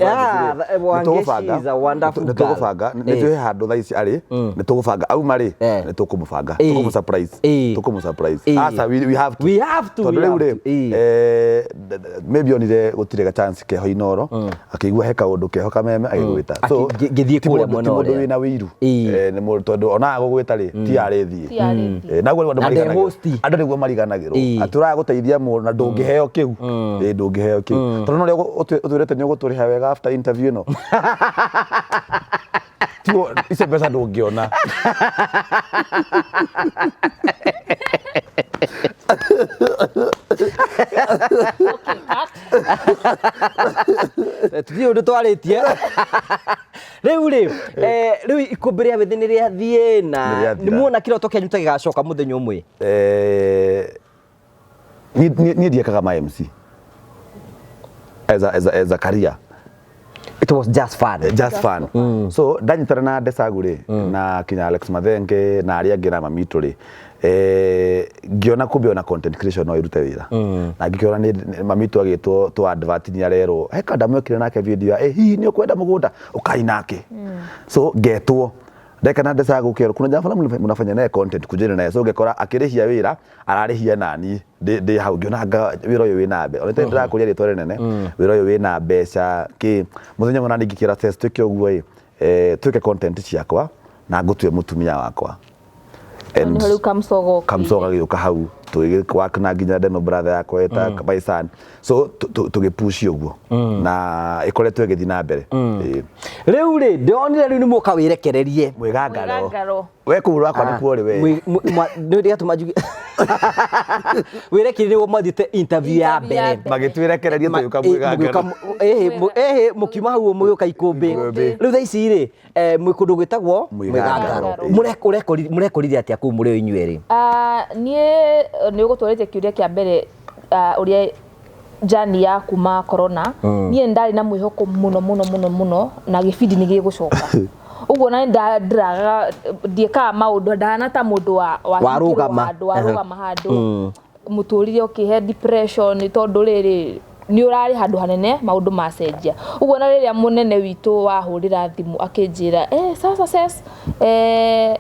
tũgũbanga nĩ tũhe handũ thaa ici arĩ nĩ tũgũbanga auma rĩ nĩ tũkũmũbanga tũkũmũ surprise aca we have to tondũ rĩu rĩ maybe onire gũtirĩ ga chance keho Inoro akĩigua he kaũndũ keho kameme agĩgwĩta so ngĩthiĩ kũrĩa mwena ũrĩa mũndũ wĩna wĩiru nĩ mũndũ tondũ ona agũgwĩta rĩ ti arĩthiĩ naguo andũ nĩguo mariganagĩrwo atũraga gũteithia mũndũ na ndũngĩheo kĩu ndũngĩheo kĩu tondũ no rĩo ũtwĩrĩte nĩ ũgũtũrĩha wega after interview ĩno tio icio mbeca ndũngĩona tũthiĩ ũndũ twarĩtie rĩu rĩ rĩu ikũmbĩ rĩa Wĩthĩ nĩ rĩathiĩ na nĩ muona kĩroto kĩanyu ta gĩgacoka mũthenya ũmwe niĩ ndiekaga ma MC as a career. It was just fun. So ndanyitana na Ndesagu rĩ na kinya Alex Mathenge na arĩa angĩ na Mamitu rĩ ngiona kumbe ona content creation no irute wĩra na ngĩkĩona nĩ Mamitu agĩtwo to advert ni arero he kada mwekire nake video hihi nĩ ũkwenda mũgũnda ũkai nake so getwo ndeka na Ndesagu kero kuna jambo mnafanya naye content kujeni naye so ngekora akĩrĩhia wĩra ararĩhia nani ndi hau ngiona wĩra ũyũ wĩna mbe ona tendra kũria rĩtwa rĩnene wĩra ũyũ wĩna mbeca kĩ mũthenya mwana ndingĩkĩra test twĩke ũguo twĩke content ciakwa na ngũtue mũtumia wakwa and kamsogo gĩũka hau tũgĩkwaka na nginya Deno brother yakwa eta Baisan so tũgĩpush ũguo na ĩkoretwo ĩgĩthiĩ na mbere rĩu rĩ ndonire rĩu nĩ mũka wĩrekererie mwĩgangaro we kũgũrũ wakwa nĩ kuo rĩ we nĩ rĩatũma njuge wĩrekererie nĩguo mathiĩte interview ya mbere magĩtwĩrekereria tũgĩũka mwĩgangaro mũkiuma hau mũgĩũka ikũmbĩ rĩu thaa ici rĩ mwĩ kũndũ gwĩtagwo mwĩgangaro mũrekorire atĩa kũu mũrĩ o inyuĩ rĩ niĩ nĩ ũgũtwarĩte kĩũria kĩa mbere ũrĩa jani ya kuma corona niĩ ndarĩ na mwĩhoko mũno na gĩbindi nĩ gĩgũcoka ũguo na ndaga ndiĩkaga maũndũ ndana ta mũndũ warũgama handũ mũtũrire ũkĩhe depression tondũ rĩrĩ nĩ ũrarĩ handũ hanene maũndũ macenjia ũguo na rĩrĩa mũnene witũ wahũrĩra thimũ akĩnjĩra sasa ses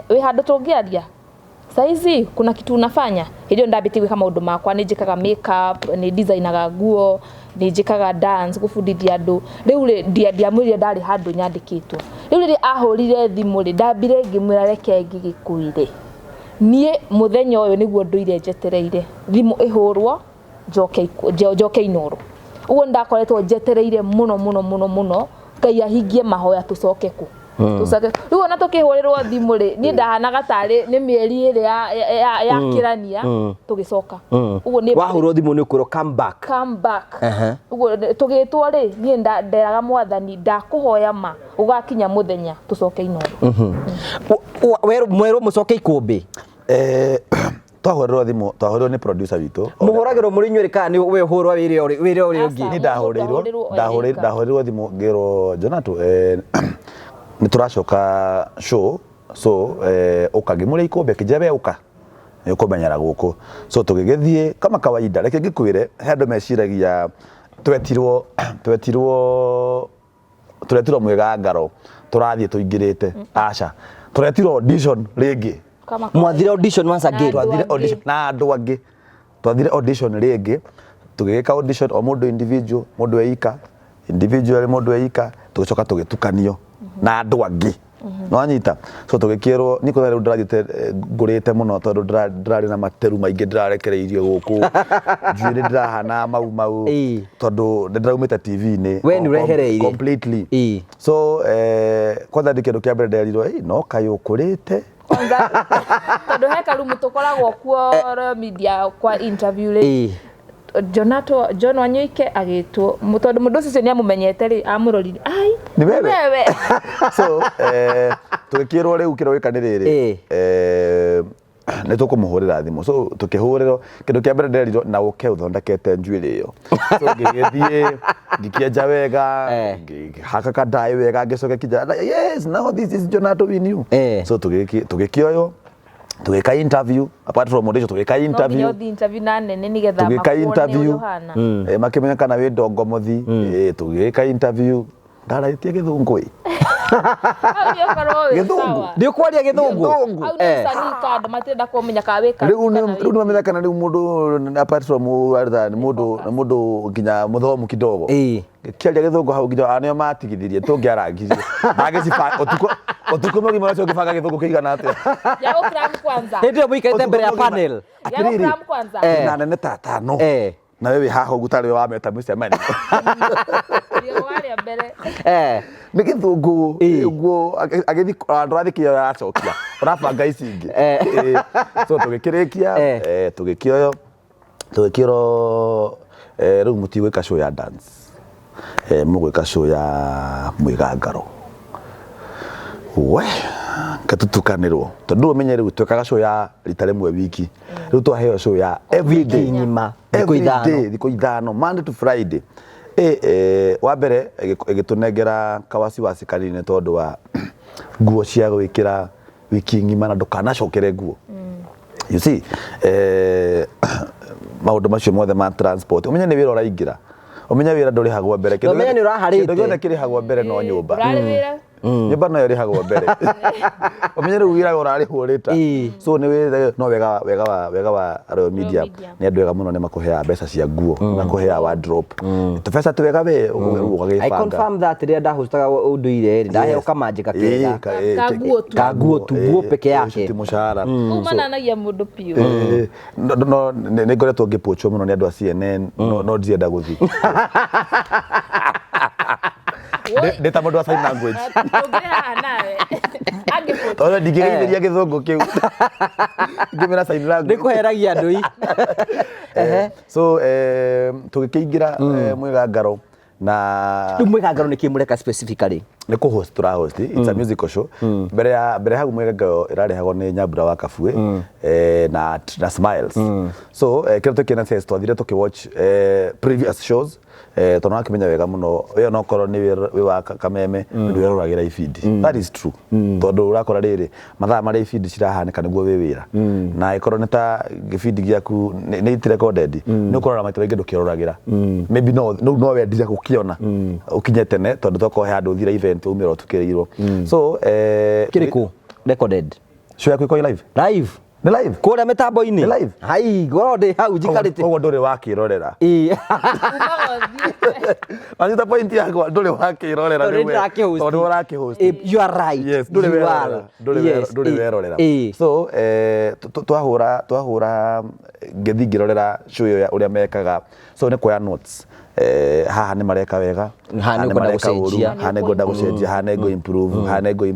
wĩ handũ tũngĩaria saizi kuna kitu unafanya hĩndĩ ndambĩtie gwĩka maũndũ makwa nĩ njĩkaga makeup nĩ designaga nguo nĩ njĩkaga dance gũbundithia andũ rĩu ndiamwĩrire ndarĩ handũ nyandĩkĩtwo rĩu rĩrĩa ahũrire thimũ rĩ ndambire ngĩmwĩra reke ngĩgĩkuire niĩ mũthenya ũyũ nĩguo ndũire njetereire thimũ ĩhũrwo njoke Inoro ũguo ndakoretwo njetereire mũno Ngai ahingie mahoya tũcoke ku rĩu ona tũkĩhũrĩrwo thimũ rĩ niĩ ndahanaga tarĩ nĩ mĩeri ĩrĩ ya kĩrania tũgĩcoka ũguo nĩ wahũrwo thimũ nĩ ũkwĩrwo come back ũguo tũgĩtwo rĩ niĩ nderaga Mwathani ndakũhoya ma ũgakinya mũthenya tũcoke Inoro mwerũ mũcoke ikũmbĩ twahũrĩrwo thimũ twahũrĩrwo nĩ producer witũ mũhũragĩrwo mũrĩ inyuĩ kana nĩ we hũrwo wĩra ũrĩa ũngĩ nĩ ndahũrĩrwo thimũ ngĩrwo Jonathan nĩ tũracoka show so ũkagĩmũrĩa ikũmbĩ kĩnjebe ũka nĩ ũkũmenyera gũkũ so tũgĩgĩthiĩ kama kawaida reke ngĩkwĩre he andũ meciragia twetirwo mwĩgangaro tũrathiĩ tũingĩrĩte aca tũretirwo audition rĩngĩ mwathire audition once again twathire audition na andũ angĩ twathire audition rĩngĩ tũgĩka audition o mũndũ individual mũndũ eika individual mũndũ eika tũgĩcoka tũgĩtukanio na andũ angĩ no anyita so tũgĩkĩrwo nĩ kũrĩa ndĩrathiĩte ngũrĩte mũno tondũ ndĩrarĩ na materu maingĩ ndĩrarekereirio gũkũ njuĩrĩ ndĩrahana mau tondũ ndĩraumĩte TV-inĩ we nĩ ũrehereire completely so kwanza ndĩ kĩndũ kĩa mbere nderirwo no kaĩ ũkũrĩte tondũ he karumu tũkoragwo kuo media kwa interview rĩ John Wanyoike agĩtwo tondũ mũndũ ũcio nĩ amũmenyete rĩ amũrorire ai nĩ wewe so tũgĩkĩrwo rĩu kĩro gĩka nĩ rĩrĩ nä tå kå må hå rä ra thimå so tå kä hå rä ro kä ndå kä mbere nderirwo na å ke å thondekete njuä ä yo so ngä gä thiä ngä enja wega haka kandaä wega ngä coke kinya yes now this is Jonato in you so tå gä kä oyo tå gä ka interview apart from audition tå gä ka interview tå gä ka interview makä menya kana wä ndongo må thi tå gä ka interview ndaraitie gä thå ngå Ndio kwaria githungu riu nimenya kana riu mundu apart from mundu nginya muthomu kidogo kiaria githungu hau nginya anio matigithirie tungiarangirie agiciba utuko magi mwacho kibanga githungu kiigana atia ya ukram kwanza ndio muikaite mbere ya panel ya ukram kwanza na nene tatano na wewe haha gutari wa meta micemani ndio waria mbere nä gä thå ngå guo agä thiä andå rathikä aracokia ũrabanga ici ingä so tå gä kä rä kia tå gä kä oyo tå gä kä ro rä u må tigwä ka show ya dance må gwä ka show ya mwä gangaro we ngatutukanä rwo tondå å menye rä u twekaga show ya rita rä mwe wiki rä u twaheo show ya everyday ngima thikå ithano Monday to Friday wa mbere igitunengera kawasiwasi kanini tondu wa nguo cia gwikira wiki ngima na ndukanacokere nguo you see maundu macio mothe ma transport umenye ni wira uraingira umenya wira ndurihagwo mbere umenya ni uraharite kindu giothe kirihagwo mbere no nyumba nyumba nayo irihagwo mbere umenya riu wira urarihwo rita so ni wira no wega wa Royal Media ni andu wega muno ni makuhea mbeca cia nguo makuhea wardrobe tubesa tu wega we ugagibanga I confirm that ria ndahostaga unduire ndaheo kamanjika kega kaguo tu nguo peke yake ti mushahara umananagia mundu piu no ni ngoretwo ngipocho muno ni andu a CNN no ndienda guthi Deta mundu wa sign language. Tugea nawe. Angifuta. Ora ndigeithĩria gĩthũngũ kĩu. Ngĩmera sign language. Ndikuheragia ndui. So tũgĩkĩingĩra mwĩgangaro na mwĩgangaro nĩ kĩmũreka specifically. Nĩ kũ host tura host it's a musical show. Mbere hau mwĩgangaro ĩrarehagwo nĩ Nyambura wa Kabue na Smiles. So kĩrĩa tũkĩna sales twathire tũkĩwatch previous shows tona akimenya wega muno we no korwo ni we wa Kameme ndu weruragira ifindi that is true tondu urakora riri mathaa mari ifindi cirahanika niguo we wira na ikorwo ni ta gifindi giaku ni it recorded ni ukorora maitira ingi ndukiruragira maybe no we ndira gukiona ukinye tene tondu toko he andu thira event umiro tukirirwo so kiriku recorded show yaku iko live ni live kura mitambo-ini live hai ngoro ndi hau njikarite koguo nduri wakirorera Anita point yako nduri wakirorera tondu urakihost you are right yes nduri werorera so twahura ngethi ngirorera show yo uria mekaga so ni kuya notes haha ni mareka wega haha ni kwenda gucenjia haha ni kwenda gucenjia haha ni go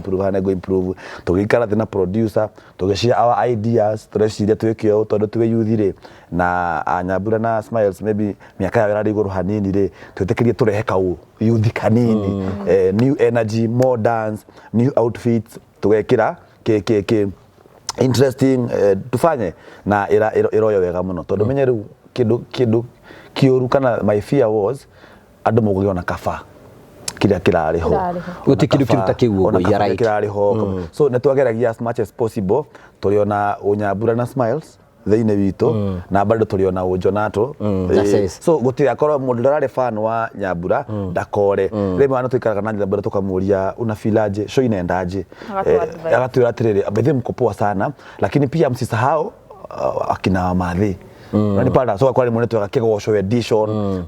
improve tugikara thina producer tugishia our ideas tureciria twikio tondu twi youth ri na Nyambura na Smiles maybe miaka ya rari iguru hanini ri twitikirie turehe kau youth kanini new energy more dance new outfits tugekira ke interesting tufanye na iroyo wega muno tondu menye riu kindu kiuru kana my fear was andu mugiona kaba kiria kirariho gutikiru kiruta kiugo ya right kirariho so netwageragia as much as possible turiona Nyambura na Smiles theine wito na bado turiona Jonato so gutira akorwo mundu ndarari fan wa Nyambura ndakore rimwe ano twikaraga na Nyambura tukamuria una filaje show inaendaje agatwira atiriri abethe mko poa sana lakini pia msisahau akina Mathi Nani pala so kwa mwenetu akakego show edition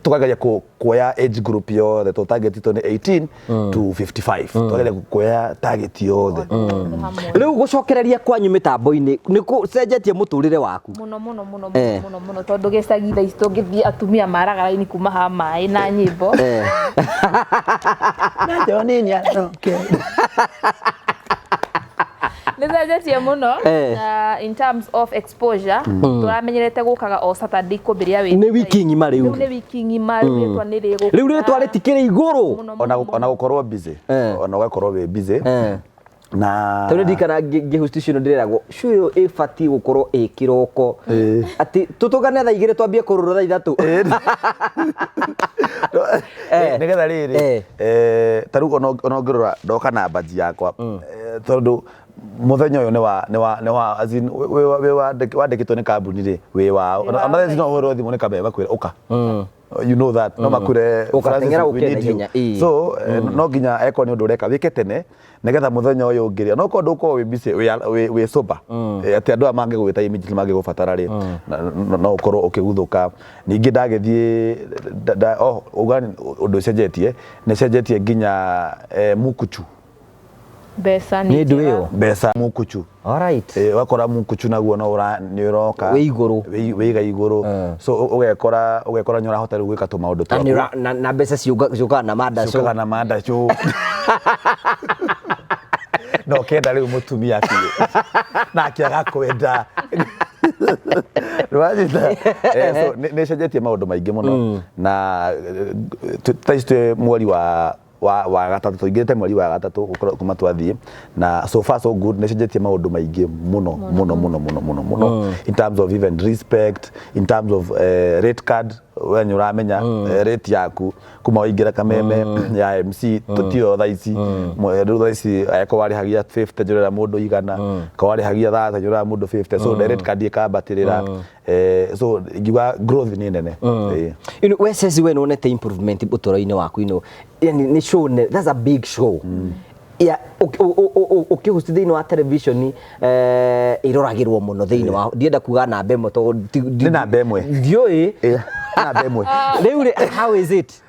tukageria kuoya age group yo the target ito ni 18 to 55 tukageria kuoya target yo the riu gucokereria kwanyu mitambo-ini niku cenjetie muturire waku muno tondu gicagi thaa ici tungithie atumia maragara ini kuma ha mai na nyimbo na Jonini okay nicenjetie muno in terms of exposure turamenyerete gukaga o Saturday kumbiria wi ni wiki ngima riu ni wiki ngima ritwa ni riu ritwa ritikire iguru ona gukorwo busy ona gukorwo we busy na tondũ ndikana ngĩhustation ndiragwo cuyo ĩbatiĩ gũkorwo ĩkĩroko atĩ tũtũgane thaa 2 twambie kũrũra thaa 3 nĩgetha rĩrĩ tarĩu ona ngĩrora ndoka na baji yakwa tondũ muthenya uyu ni wa as in we wandikitwo ni kambuni ri we wao ona thino horo thimu ni kambe bakwira uka you know that no makure ukatengera ukenya so no ginya eko ni undu reka wike tene nigetha muthenya uyu ngiria no kondo uko we busy we sober ati andu amange gwita immediately mange gubatara ri no ukorwo ukiguthuka ningi ndagithie ugani undu cenjetie ni cenjetie ginya mukuchu besa ni ndu iyo besa mukuchu alright wakora mukuchu naguo no ni uroka we iguru we iguru so ugekora nyora hotel gwika tu maundu tu na besa ciuka na mada chu no kenda riu mutumia pie na kiaga kwenda rwajita so ni cenjetie maundu maingi muno na taistwe mweri wa gatatu tuingite mweri wa gatatu kuma twathie na so far so good necenjetie maundu maingi muno in terms of even respect, in terms of rate card when you ramenya rate yaku kuma waingira kameme ya MC tutio thaici thaici ayako wari hagia 50 jurera mundu igana ka wari hagia 30 jurera mundu 50 so rate card ikabatirira so giwa growth ni nene we says when on the improvement butoro-ini waku yani ni show that's a big show ya ukihost thini wa television iroragirwo muno thini wa ndienda kuga na mbemo to ni na mbemwe ndioi na mbemwe how is it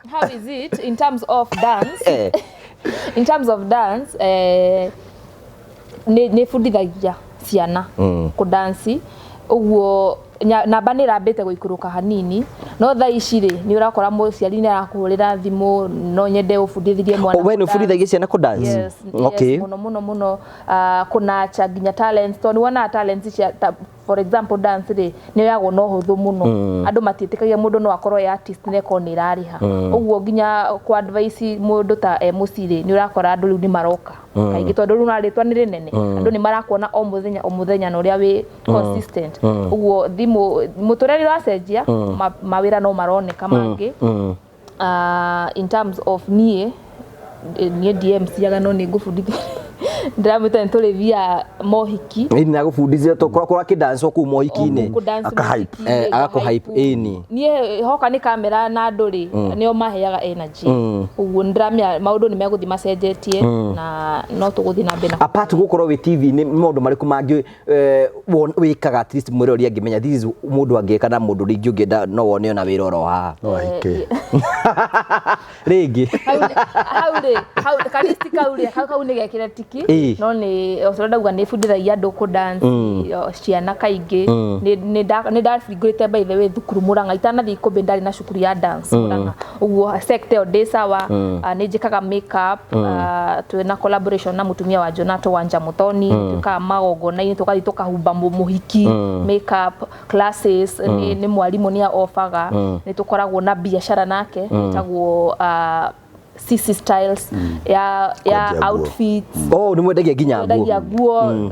in terms of dance in terms of dance ni fundithagia ciana ku dance uguo namba ni rambite guikuruka hanini no thaa ici ri ni urakora muciari ni arakuhurira thimu no nyende ufundithie mwana we ni ufundithagia ciana ku dance yes, okay muno kuna cha ginya talents to ni wana talents for example dance ri ni yago no huthu muno andu matitikagia mundu no akorwo ya artist ne ko ni rariha uguo ginya ku advice mundu ta musiri ni urakora andu riu ni maroka kaingi tondu riu naritwa ni rinene andu ni marakuona o muthenya no ria wi consistent uguo thimu mutureri wa cenjia mawira no maroneka mangi in terms of nie DMC yaga no ni ngufundithia ndramita ntulivia mohiki ni na gufundithia to kora ki dance ku mohiki-ini aka hype nie hoka ni kamera na nduri nio maheaga energy uguo ndramia maundu ni meguthi macenjetie na no tuguthi na mbena apart gukorwo wi TV ni maundu mariku mangi wikaga at least mwere uri angimenya this is mundu angeka na mundu ringi ungienda no wone ona wira oro ha no ike ringi how kanisti kauni gekira tiki no ni osondaga ni fundithagia andu ku dance ciana kaingi ni ndafingurite by the way thukuru Murang'a itanathi ikumbi ndari na cukuru ya dance Murang'a uguo sector de sawa ni njikaga makeup twina collaboration na mutumia wa Jonato Wanja Mutoni tuka magogona ini tukathi tukahumba muhiki makeup classes ni mwalimu ni ofaga ni tukoragwo na biashara nake tagwo CC styles ya outfits ni mwendagia ginya nguo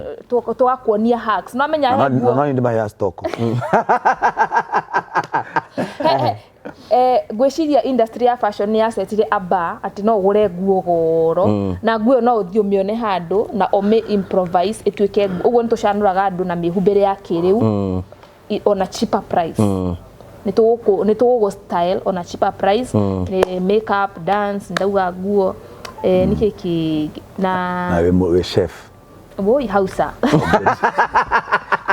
tugakuonia hacks no menya no ni my stock gwiciria industry ya fashion ni asetire aba ati no ugure nguo goro na nguo no uthio mione handu na ome improvise etwike uguo nitucanuraga andu na mihumbire ya kiriu on a cheaper price ni tugo style on a cheaper price makeup dance ndauga nguo ni kiki na we chef boy hausa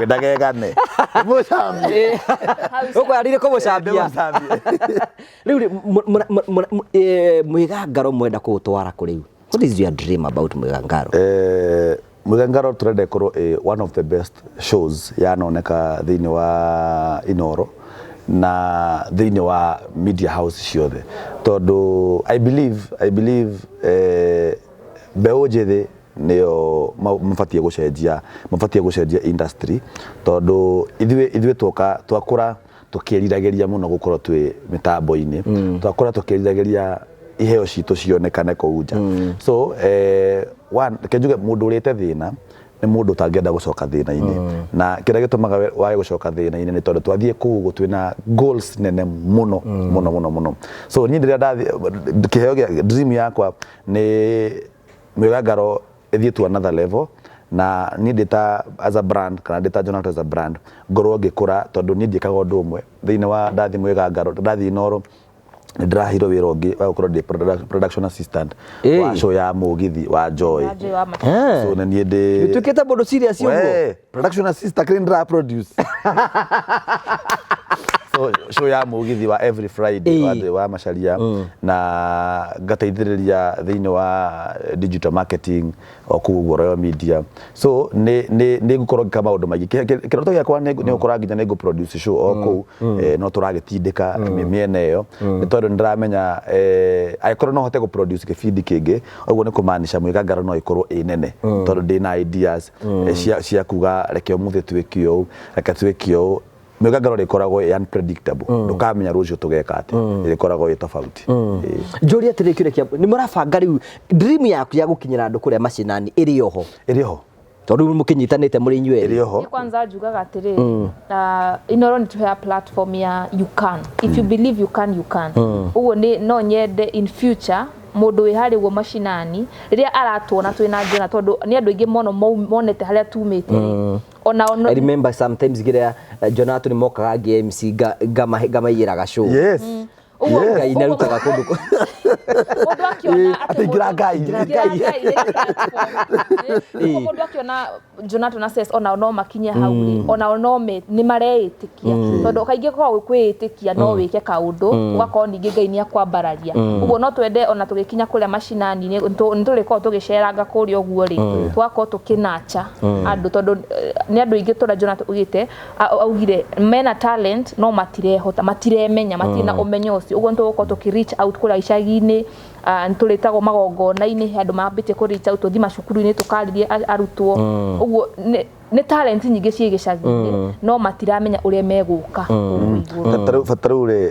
ndagegane musambi uko arire ko mucambia riu mwigangaro mwenda kutwara kuriu what is your dream about mwigangaro Mwigangaro turende korwo one of the best shows yanoneka thini wa Inoro na thini wa media house ciothe tondu I believe mbeu njithi niyo mafatie gucenjia industry tondu ithuĩ twakũra tukĩriragĩria muno gukorwo twi mitambo-ini twakũra tukĩriragĩria iheo citũ cionekane kũu nja so one kenjuge mundu urite thina ni mundu utangenda gucoka thina-ini na kira gitumaga wage gucoka thina-ini ni tondu twathie kuu twina goals nene muno so ni ndiria ndathi kiheo dream yakwa ni Mwegangaro ithie to another level na ni ndita as a brand kana ndita Jonathan as a brand ngorwo ngikura tondu ni ndikaga undu umwe thiini wa ndathi Mwegangaro ndathi Inoro ndirahiro wira ungi wa gukorwo ndi production assistant wa show ya Mugithi wa Joy so na ni ndi tuketa bodo serious ugo production assistant kile ndira produce so show ya Mugithi wa every Friday wa Macharia na gateithiriria thiini wa digital marketing okugo Royal Media so ni gukorwo kama undu magi kiroto yakwa ni gukora nginya ni go produce show oku no turagitindika miene iyo ni tondu ndiramenya aikorwo no hote go produce kibindi kingi oguo ni kumaanisha Mwegangaro no ikorwo inene tondu ndina ideas cia kuga reke umuthi twikio reke twikio Mwegangaro rikoragwo unpredictable ndukamenya rucio tugeka ati rikoragwo tofauti Julia tirikire kia ni murabanga riu dream yaku ya gukinyira andu kuria macinani iri oho tondu mukinyitanite muri inyueri iri oho kwanza njugaga atiri Inoro ni tuhe platform ya you can if you believe you can uguo ni no nyende in future mundu wi hari wo macinani riria aratuona twina njena tondu ni andu ingi mono monete haria tumite ona I remember sometimes gira Jonathan mokaga games gama yiraga show yes Ngai narutaga kundu mundu akiona atingira ngai mundu akiona Jonathan says ona no makinye hauri ona no me ni mareitikia tondu kaingi kwa kwitikia no wike kaundu ugakorwo ningi Ngai ni akwambararia uguo no twende ona tugikinya kuria macinani ni turiko tugiceranga kuria uguo ri twako tukinacha andu tondu ni andu ingi tura Jonathan ugite augire mena talent no matirehota matiremenya matina umenyo uguo ntuko tukireach out kura icagi-ini nturitagwo magongona-ini andu mambite ku reach out tuthi macukuru-ini tukaririe arutwo uguo ni talent nyingi cie gicagi-ini no matiramenya uria meguka fataru ri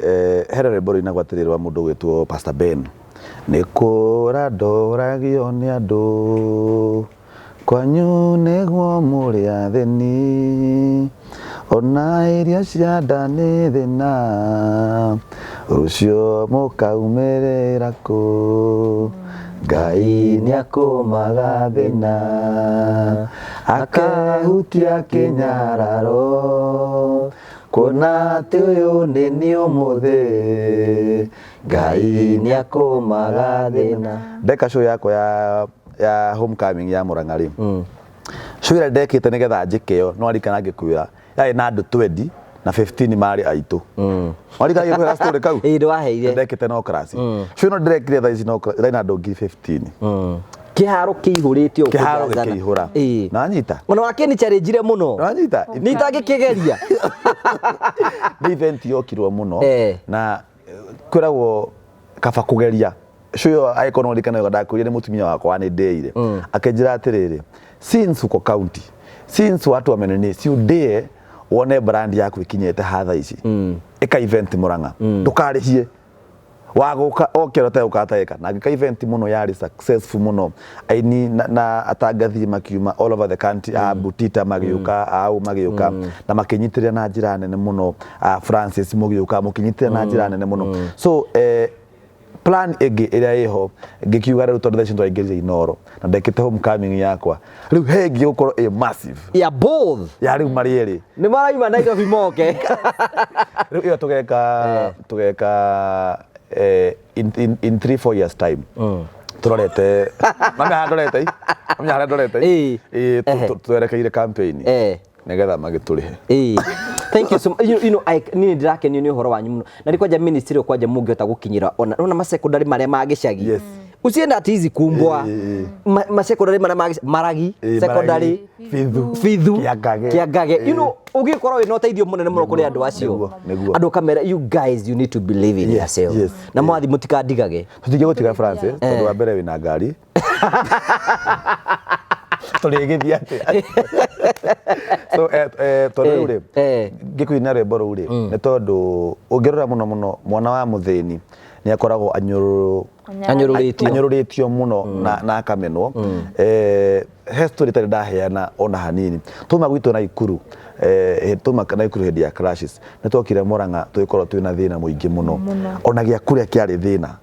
herere bori na gwatirirwa mundu gwitwo Pastor Ben ni kura ndoragio ni andu kwanyu niguo muri atheni ona irio cia ndani thina rucio mukaumerera ku Ngai ni akumaga thina akahutia kinyararo kuona ati uyu ni umuthi Ngai ni akumaga thina ndeka show yako ya homecoming ya Murang'a show ira ndekite nigetha njikeo no arikana ngikwira yai na andu 20 na 15 mari aitu arikana ngikwira story kau waheire ndekite no class show no ndekire tha ici no ina andu 15 kiharo kiihurite o kiharo kihura na nyita ona wake ni challenge muno na nyita ni tagikigeria ni event yokirwo muno na kuragwo kaba kugeria show icon ndikana ndakuria ni mutumia wakwa ni ndeire akenjira atiriri since uko county since watu wamenene si udie wone brand yaku ikinyete hatha ici eka event Murang'a ndukarihie waguka okerote ukataeka na gika event muno yari successful muno aini na atangathi makiuma all over the country Butita magiuka au magiuka na makinyitire na njira nene muno Francis Mugiuka mukinyitire na njira nene muno so plan ege ira iho ngikiuga riu tondu thaici ndwaingirire Inoro na ndekite homecoming yakwa riu hengi gukorwo massive ya both ya riu marieri ni maraima Nairobi moke riu iyo tugeka in 3-4 years time turorete mami handorete twerekeire campaign nigetha magiturihe thank you so much. You know ni ndirakenio ni uhoro wanyu muno na rikwaja ministry okwaja mungihota gukinyira ona ma secondary maria magicagi usienda ati hizi kumbwa ma secondary maria maragi secondary fithu kiagage you know ugikorwo ino teithio munene muno kuri andu acio andu kamera you guys you need to believe in yourself na mwathi mutikandigage tutige gutiga Francis tondu wa mbere wina ngari turigithia ati so tondu ri ngikuina rwimbo ruu ri ni tondu ungirora muno mwana wa muthini ni akoragwo anyuru anyoruritio muno na akamenwo he story tari ndaheana ona hanini tuma gwitu na Ikuru tuma na Ikuru hindi ya crashes nitwokire Murang'a twikorwo twina thina muingi muno ona gia kuria kiari thina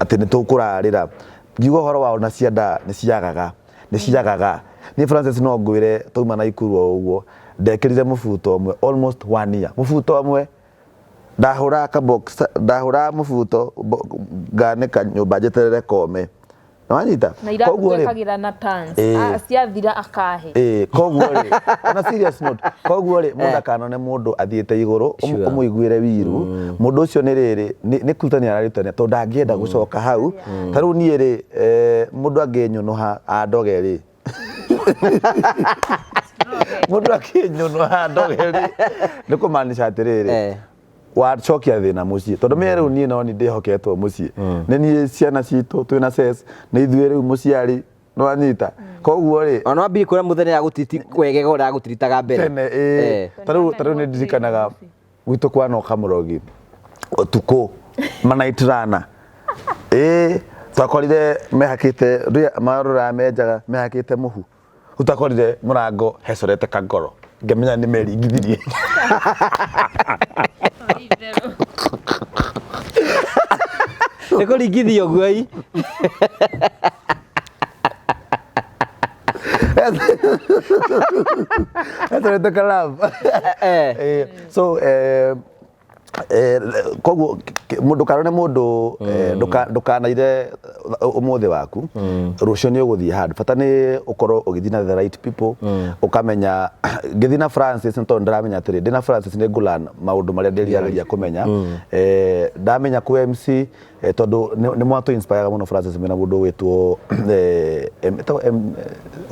ati nitukurarira ngiuga horo wao na cianda ni ciagaga ni Francis no ngwire tuma na Ikuru uguo ndekirire mubuto omwe almost 1 year mubuto omwe ndahura ka box ndahura mubuto nganika nyumba njeterere kome Nawanyita koguo kagira na tans ciathira akahe koguo ri on a serious note koguo ri mundu kanone mundu athiete iguru umuiguire wiru mundu ucio ni riri ni kutania araritania to ndangienda gucoka hau taru nie ri mundu angenyonoha andoge ri mundu akinyonoha andoge ri nikumanisha atiriri wachokia thina mucii tondu me riu nie no ni ndihoketwo mucii ni nie ciana citu twina ses ni ithuĩ riu muciari no anyita koguo ri ona bi kura muthenya ya gutiti kwegega ora gutiritaga mbere tene taru ni ndirikanaga gwitu kwa no kamurogi utuku manaitrana twakorire mehakite marura mejaga mehakite muhu utakorire murango hecorete kangoro ngemenya ni meringithirie Eko ligithio guai Eto kalam so koguo mundu karone mundu ndukanaire umuthi waku rucio ni uguthie hand bata ni ukorwo ugithina the right people ukamenya ngithina Francis nto ndramenya atiri ndina Francis ni ngulan maundu maria ndiriaria kumenya ndamenya ku MC tondu ni mwato inspire muno Francis mena mundu wetwo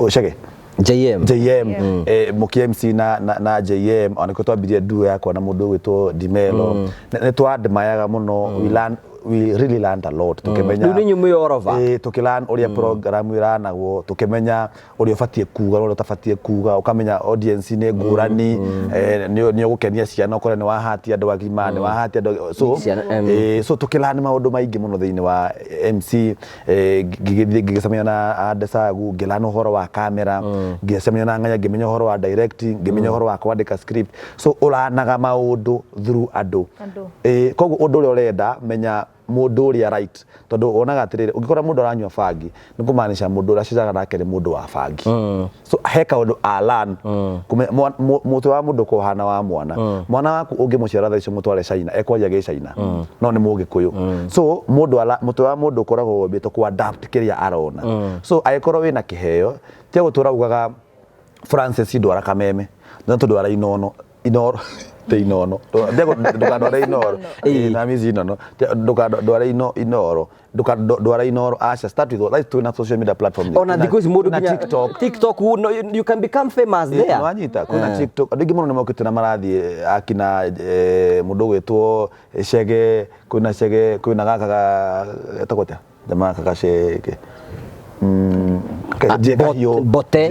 Shege JM muki MC na JM onako twambirie duo yakwa na mundu witwo Dimelo ne twandmayaga muno we really learned a lot tukimenya ni nyumu yorova tukilan uria program iranagwo tukimenya uria ufatie kuga uria utafatie kuga ukamenya audience ni ngurani ni ugukenia ciana ukore ni wahati andu agima ni wahati andu so tukilan maundu maingi muno thiini wa MC ngigicemenya na Adesagu ngilana uhoro wa camera ngicemenya na Ng'anya ngimenya uhoro wa directing ngimenya uhoro wa kwandika script so uranaga maundu through andu koguo undu uria urenda menya mundu uria right tondu onaga atiriri ungikora mundu aranywa fangi nikumanisha mundu uracicaga nake ni mundu wa fangi so heka undu alan mutu wa mundu kohana wa mwana waku ungimuciara tha icio mutware China ekwaria ge China no ni mugikuyu so mutu wa mundu koragwo wobito ku adapt kiria arona so aikorwo wina kiheo tia gutura ugaga Francis ndwara kameme tondu ndwara inoro te inono ndukandwara inoro na mizi inono ndukandwara inoro ndukandwara inoro asha start with like to na social media platform ona because modu TikTok you can become famous there wanyita kuna TikTok ndigi muno nimokite na marathi akina mundu gwetwo Shege kuna gaka etakotea jamaa kaka Shege bote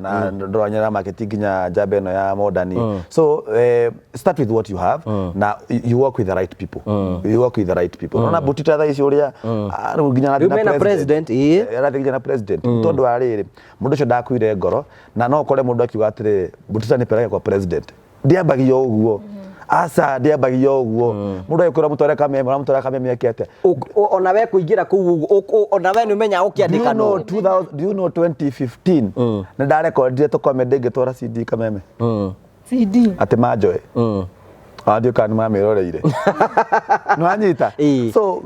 na ndoranyara marketing nya jabe no ya modern so start with what you have now you work with the right people na butita tha icio ria nginya na president na president tondu ariri mundu cio ndakuire ngoro na no kore mundu akiuga atiri butita ni pereke kwa president ndiambagio uguo asa ndiambagio uguo mundu ayikora mutware kameme yakete ona we kuingira ku ona we numenya ukiandika no do you know 2015 na ndare recordire to comedy ngitwara CD kameme CD ati majoe adio kan mameroreire no anyita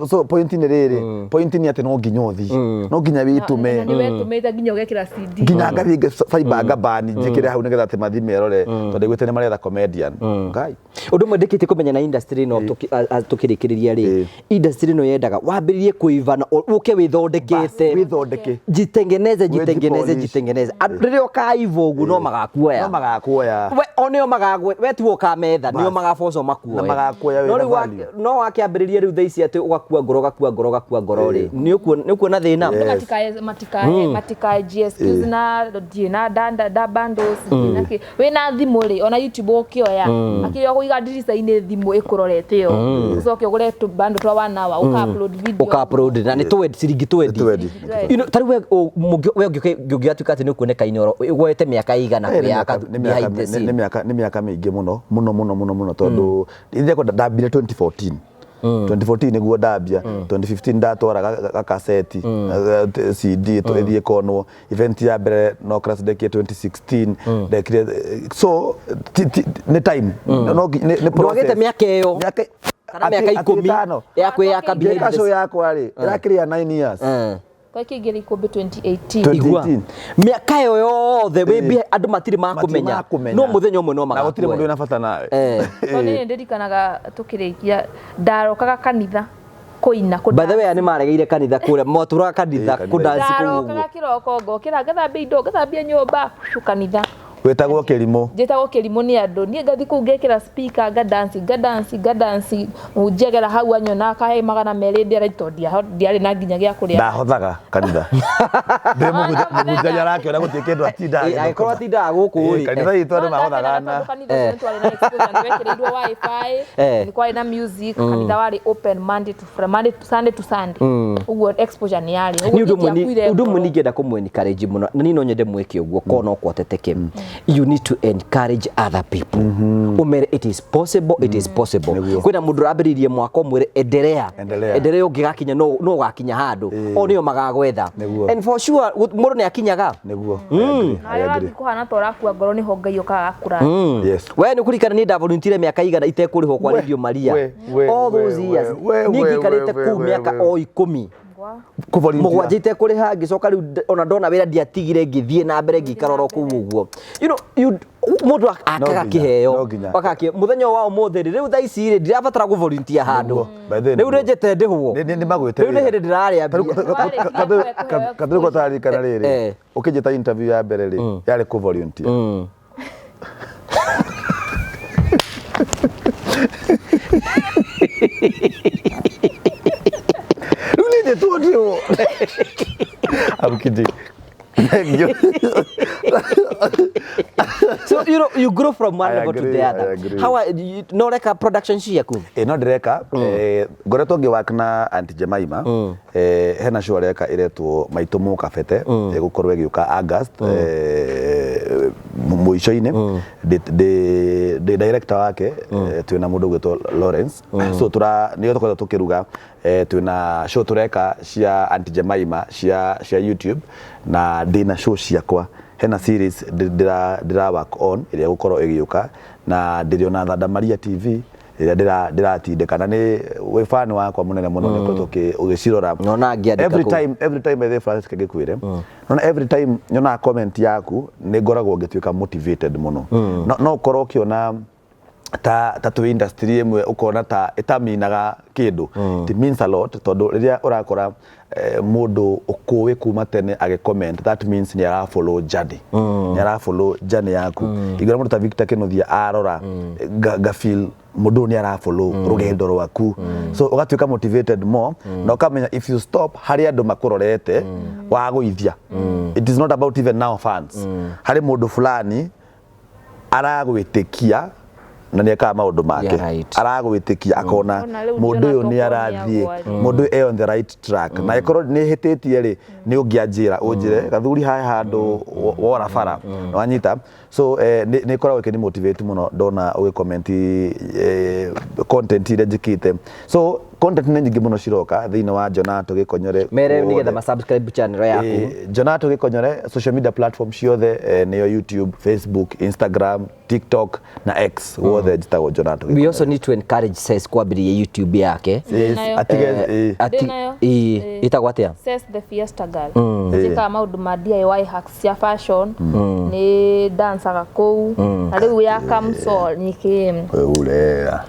so point ni riri point ni ati no nginyothi no nginya witume ni wetumete nginya ugekira CD nginya ngathi fiber ngabani njikire hau nigetha ati mathi merore tondu gwite ni maretha comedian ngai undu mwendekite kumenya na industry no tukirikiriria ri industry no yendaga wambiririe kuivana uke withondekete jitengeneze riri ukaiva ugu no magakuoya oneo magagwe wetu ukametha nio magaboco makuoe na magakuoya wĩra value no wakiambĩrĩria rĩu thaici atĩ ũgakua ngoro rĩ nĩ kuona thĩna matikae GSQs na dina da bundles wĩna thimũ rĩ ona YouTube ũkĩoya akĩrĩa kũiga ndirica-inĩ thimũ ĩkũrorete yo ũcoke ũgũre bundle twa 1 hour ũka-upload video ũka-upload na nĩ ciringi 20 tarĩ we ũngĩatuĩka atĩ nĩ ũkuoneka-inĩ ũgwete mĩaka igana kwĩyaka nĩ mĩaka mĩingĩ mũno tondũ ithe ndambire 2014 2014 niguo ndambia 2015 ndatwara gakaseti CD twithie konwo event ya mbere no class dekia 2016 dekire so ni time no ni process miaka iyo kana miaka 10 ya kwiyaka behind show yakwa ri irakiria 9 years kwa kigeri kombe 2018 miaka yo yothe wimbi andu matiri makumenya no muthenya umwe no magakuwa na gutire mundu wina bata nawe toni ndirikanaga tukirikia ndarokaga kanitha kuina by the way ni maregeire kanitha kure moturaga kanitha kudansi kuguo ndarokaga kiroko ngokira gathambia indo gathambia nyumba kanitha wetagwo Kirimo njitagwo Kirimo ni andu nie ngathi ku ngekira speaker gadansi unjegera hau anyona akahe magana meri ndira itondia ndiari na nginya gia kuria ndahothaga kanitha ndimugutanya rake ona gutie kindu atinda agikoro atinda guku ri kanitha itu andu mahothaga na kanitha twari na exposure nwekereirwo wifi ni kwari na music kanitha wari open Monday to Sunday to Sunday uguo exposure ni yari undu muni ngenda kumwencourage muno na ni no nyende mweke uguo kono kwoteteke you need to encourage other people umere it is possible kwina mundu rabiririe mwako mwire endelea ungigakinya no gakinya handu o niyo magagwetha and for sure mundu ni akinyaga niguo ayo kuhana torakua ngoro ni hongai ukaga kura yes we ni kurikana ni ndavolunteer miaka igana itekurihwo kwa Radio Maria all those years ningikarite ku miaka o 10 mugwajite kuri ha ngicoka riu ona ndona wira ndiatigire ngithie na mbere ngikarora ku uguo mundu akaga kiheo akake muthenya wa umuthi riu thaa ici ri ndirabatara ku volunteer handu riu njete ndihwo ni magwite riu ni hindi ndiraria kadri ko tari kana riri ukijita interview ya mbere ri yari ku volunteer Really, they told you. I'm kidding. So you grow from one level to the other. How no reka production ciaku no direka ngoretwo ngiwaka na Aunty Jemima hena show reka iretwo maitumu kafete gukorwo giuka August muico-ini the director wake twina mundu gwetwo Lawrence so niyo tukoretwo tukiruga twina show tureka cia Aunty Jemima cia YouTube na ndina show ciakwa hena series ndira work on iria gukorwo igiuka na ndiriona Thanda Maria TV iria ndiratindikana ni we fan wakwa munene muno niko ugicirora nona ngiandika every time the Francis kagikwire nona every time nyona comment yaku ni ngoragwo ngituika motivated muno no korwo kiona ta tu industry imwe ukona ta itaminaga kindu it means a lot tondu riria urakora mundu ukuwe kuma tene age comment that means ni ara follow journey yaku igora mundu ta Victor Kenothia arora ga feel mundu ni ara follow rugendo rwaku so ugatuika motivated more na ukamenya if you stop hari andu makurorete waguithia it is not about even now fans hari mundu fulani aragwitikia na ni aka maundu make aragwitikia akona mundu uyu ni arathie mundu on the right track na ikoro ni hititie ri ni ungianjira unjire gathuri hae handu wora bara wanyita so ni koragwo ikini motivate muno ndona ugi comment content ire njikite so content ni nyingi muno ciroka thiini wa Jonato Gikonyore mere ni getha ma subscribe channel yaku Jonato Gikonyore social media platform ciothe niyo YouTube, Facebook, Instagram, TikTok na X wothe njitagwo Jonato we also need to encourage Ses kwambiria YouTube yake itagwo atia Ses the Fiesta Girl zika maundu ma DIY hacks cia fashion ni dancer kou na riu ya kamso nyiki ulea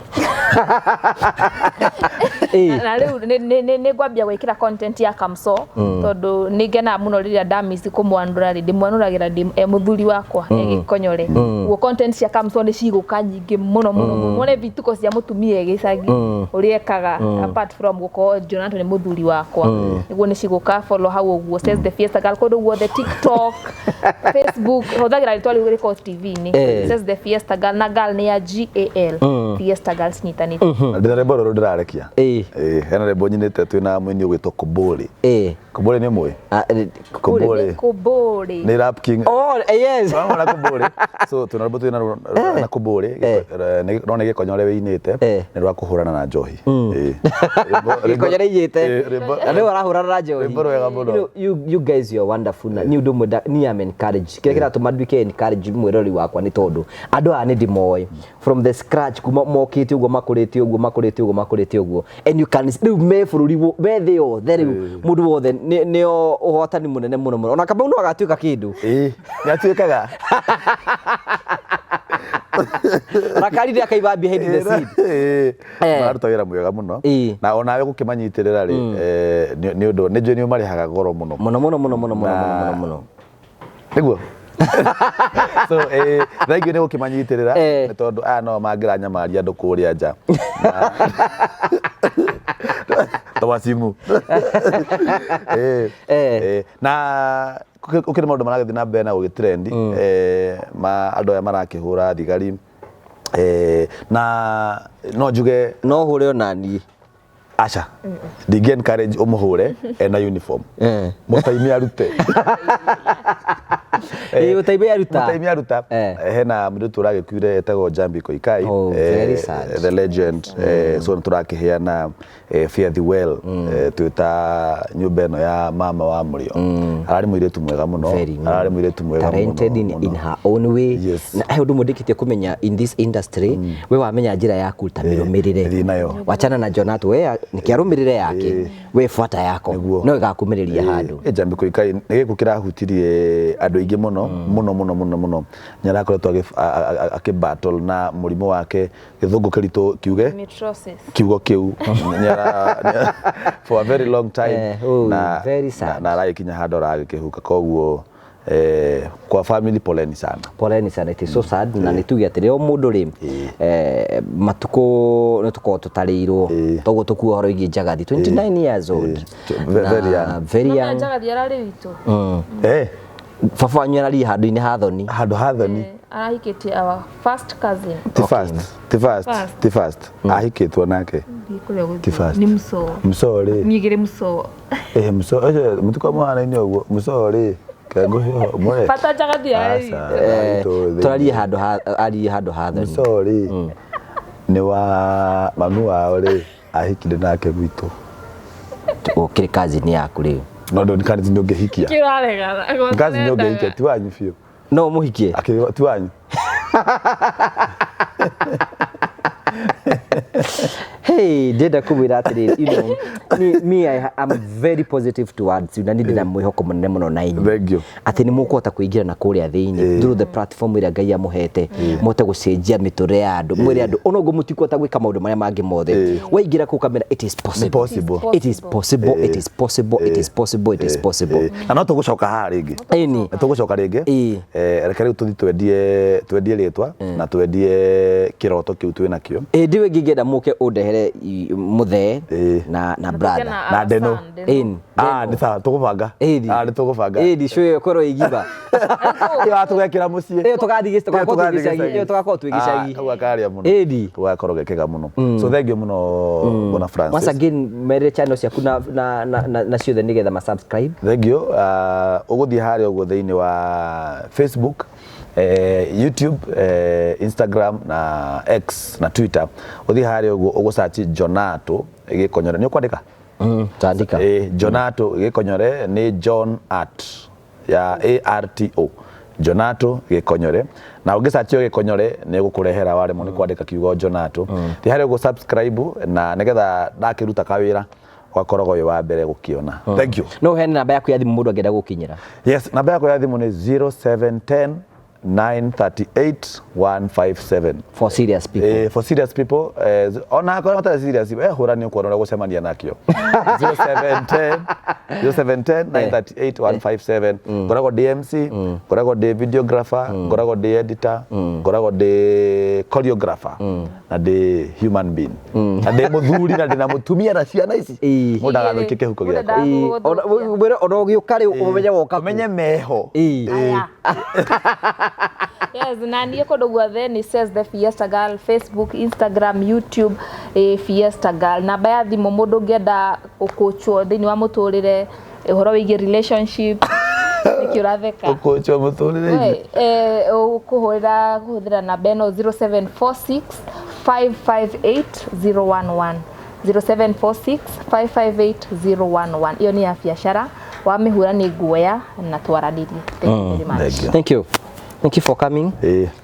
na riu ni ngwambia gwikira content ya Kamso tondu ni ngena muno riria ndamiss kumwandura ri ndimwanuragira ndi muthuri wakwa egikonyore guo content cia Kamso ni ciguka nyingi muno muno vituko cia mutumia egicagi uriekaga apart from guko Jonathan ni muthuri wakwa niguo ni ciguka follow hau uguo says the Fiesta Girl kodo guo the TikTok Facebook hodhagira ritwa riu riko TV ni says the Fiesta Girl na girl ni ya GAL Fiesta Girls nyitanite ndira rebo ro ndirarekia hena rebo nyinite twina mwini ugwitwo Kobole Kobole ni mwe Kobole ni rap king yes na Kobole so tuna rebo twina na Kobole no nege konyore winite ni rwa kuhurana na njohi gikonyore yite ande warahurana na njohi you guys you are wonderful na ni ndu ni am encourage kile kira tumadwike encourage mwirori wakwa ni tondu andu a ni ndimoy from the scratch kuma mokite ugo makurite ugo and you can do me fururi bethe yo there mundu wothe ni uhotani munene muno ona kaba no agatuika kindu gatuikaga rakarire akaiba behind the scene maruta wira mwega muno na onawe gukimanyitirira ri ni undu ni nje ni umarihaga goro muno niguo so thank you gukimanyitirira ni tondu no mangira nyamaria andu kuria nja tawasimu na ukire maundu maragathi na mbere na ugitrend ma andu aya marakihura thigari na no njuge no hure onani acha ndingi encourage umuhure na uniform mutaimi arute mutaimi aruta hena mundu turagikuire etagwo Jambi Koikai the legend so turakiheana Farewell twita nyumba eno ya mama wa Murio arari muiretu mwega muno talented in her own way na ayo ndu mundikitie kumenya in this industry we wamenya njira ya kuruta mirumirire wachana na Jonathan we nikiarumirire yake we fuata yako no igakumiriria handu Jambi Koikai nigikukira hutirie andu ingi muno nyarakoretwo akibattle na murimo wake githungu kirito kiuge kiugo kiu for a very long time na very sad na raikinya handu ragikihuka koguo kwa family poleni sana it is so sad na nitugi atire o mundu ri matuko nituko tutariirwo togo tukuo horo igi Njagathi 29 years old very young Njagathi arari witu Fafa nyarari handu-ini hathoni arahikitie our first cousin the first ahikitwo nake ni msori nigire mso mutuko mwana ni ogwo msori kanguhyo mwe fata Njagathi turari handu hathoni msori ni wa mami wao ri ahikire nake gwitu ukiri kazi ni yaku ri no ndo nikani ndogehikia kiraregana kazi ndogehikia tu wanyu fio no muhikie akiri tu wanyu hey deda kubira atiri you know me I'm very positive towards you na ndi na mwihoko munene muno na inyu ati ni mukuhota kuingira na kuria thiini through the platform ira Ngai amuhete mote gucenjia miture ya andu mwiri andu onogo mutikota gwika maundu maria mangi mothe waingira ku kamera it is possible na no tugucoka ha ringi eni tugucoka ringi reke riu tuthi twendie ritwa na twendie kiroto kiu twina kio ndiwe ngingenda muke undehere muthe na brother na deno ni sawa tukubanga ni tukubanga shoyo koro igiba ya tugekira mucie tugathigiste kwa kotu gicagi tugakorwo twigicagi tugakaria muno tugakorwo gekega muno so thank you muno bona Francis once again mere channel ciaku na ciothe nigetha ma subscribe thank you uguthi hari ugo thiini wa Facebook YouTube Instagram na X na Twitter uthi hari ugo search Jonato igikonyore ni kwandika tandika Jonato igikonyore ni John Art ya ARTO Jonato igikonyore na ugisearch igikonyore ni gukurehera wale mo ni kwandika kiugo Jonato ti hari ugo subscribe na nigetha ndakiruta kawira wakorogo yo wa mbere gukiona thank you no he namba yaku ya thimu mundu angenda gukinyira yes namba yaku ya thimu ni 0710 938 157 for serious people. For serious people, ona kwa mata serious, hura ni kwa ndio semania nakio. 0710 938 157. Koragwo DMC, koragwo de videographer, koragwo de editor, koragwo de choreographer, na de human being. Na de muthuri na de na mutumia na ciana ici. Mudaga no kike huko giako. Ono giukari umenye woka. Umenye meho. Yes, na niye kodo guathe ni says the Fiesta Girl, Facebook, Instagram, YouTube, Fiesta Girl. Na baya thimo mundu ngenda ukochwo thini wa muturire uhoro wigi relationship nikiratheka ukochwo muturire kuhurira na beno 0746 558 011 0746 558 011. Iyo ni ya biashara wamihura ni guoya na twaranirie. Thank you very much. Thank you. Thank you for coming.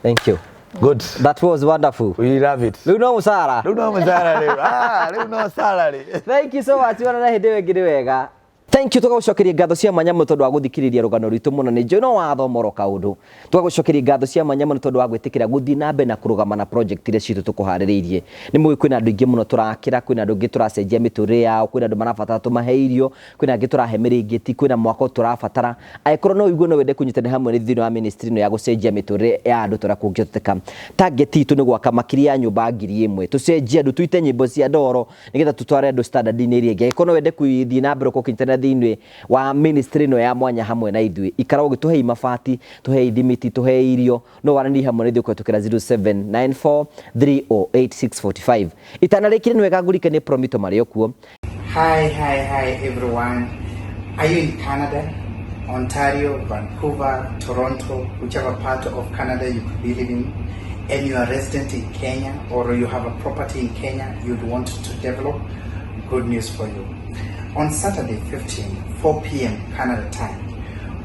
Thank you. Good. That was wonderful. We love it. Luno Musara. Luno Musara. Luno salary. Thank you so much. Wana hede wegire wega. Thank you tugagucokeria ngatho cia manyamo tondu wa guthikiriria rugano ritu muno ni Jono wa thomoro kaundu tugagucokeria ngatho cia manyamo tondu wa gwitikira guthi nambe na kurugama na project ire citu tukuhaririirie ni mwe kwina andu ingi muno turakira kwina andu ingi turacenjia miturire yao kwina andu marabatara tumahe irio kwina angi turahe miringiti kwina mwako turabatara aikoro no iguo no wende kunyitana hamwe ni thino wa ministry no ya gucenjia miturire ya andu turakungiteka target itu ni gwaka makiri ya nyumba 1000 tucenjia andu tuite nyimbo cia ndoro nigetha tutware andu standard ini iri ingi aikoro no wende kuithii na mbere kukinyitana thini wa ministry no ya mwanya hamwe na ithui ikarago gituhe mabati tuhe ithimiti tuhe irio no warani hamwe na ithui kwetukira 0794308645 itana rikire ni wega ngurike ni Promito Mario kuo. Hi everyone. Are you in Canada, Ontario, Vancouver, Toronto, whichever part of Canada you could be living, and you are resident in Kenya or you have a property in Kenya you'd want to develop? Good news for you. On Saturday 15, 4 p.m. Canada time,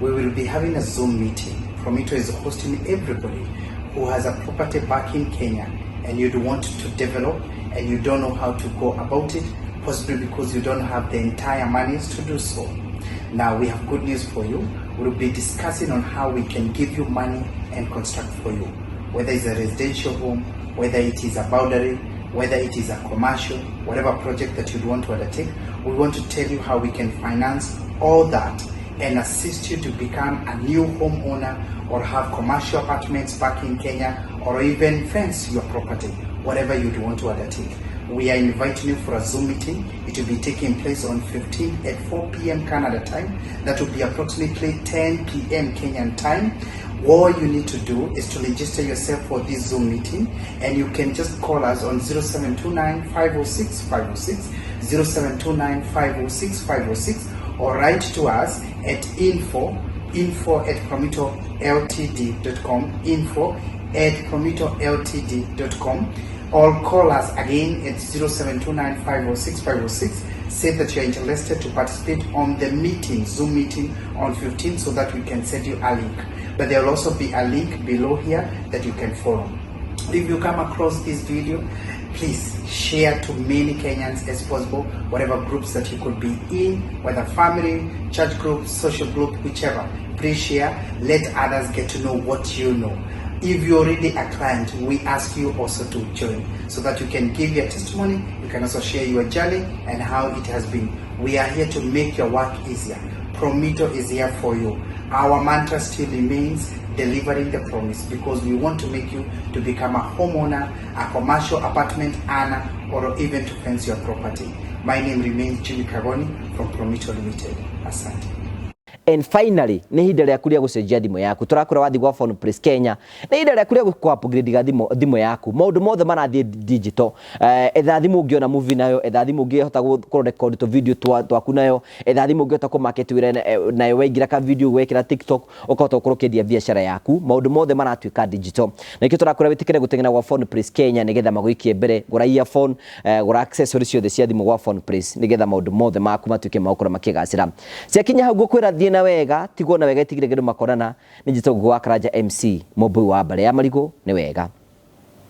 we will be having a Zoom meeting. Promito is hosting everybody who has a property back in Kenya and you'd want to develop and you don't know how to go about it, possibly because you don't have the entire monies to do so. Now we have good news for you. We'll be discussing on how we can give you money and construct for you, whether it's a residential home, whether it is a boundary, whether it is a commercial, whatever project that you'd want to undertake. We want to tell you how we can finance all that and assist you to become a new homeowner or have commercial apartments back in Kenya or even fence your property, whatever you'd want to undertake. We are inviting you for a Zoom meeting. It will be taking place on 15th at 4 p.m. Canada time. That will be approximately 10 p.m. Kenyan time. All you need to do is to register yourself for this Zoom meeting, and you can just call us on 0729 506 506, 0729 506 506, or write to us at info@promitoltd.com, info@promitoltd.com, or call us again at 0729 506 506. Say that you are interested to participate on the meeting, Zoom meeting on 15th, so that we can send you a link. But there will also be a link below here that you can follow. If you come across this video, please share to many Kenyans as possible, whatever groups that you could be in, whether family, church group, social group, whichever. Please share, let others get to know what you know. If you're already a client, we ask you also to join so that you can give your testimony. You can also share your journey and how it has been. We are here to make your work easier. Promito is here for you. Our mantra still remains delivering the promise, because we want to make you to become a homeowner, a commercial apartment owner, or even to fence your property. My name remains Jimmy Kagoni from Promito Limited. Asante. And finally, ni hida rĩa kuria gucenjia thimo yaku. Turakura wathi gwa Phone Press Kenya. Ni hida rĩa kuria ku upgrade ga thimo yaku. Maundu mothe marathie digital. Etha thimo ungiona movie nayo, etha thimo ungihota ku record to video twaku nayo, etha thimo ungihota ku market wira nayo waingira ka video wekira TikTok, ukahota kurokedia biashara yaku. Maundu mothe maratuika digital. Na ikio turakura witikire gutengena gwa Phone Press Kenya nigetha maguikie mbere, gura earphone, gura accessories ciothe cia thimo gwa Phone Press nigetha maundu mothe maku matuike makura makigacira. Ciakinya hau gukwira na wega tigwo na wega itigire ngedo makorana ni njito gwa Karanja MC Mobui wa Mbale ya Marigo ni wega.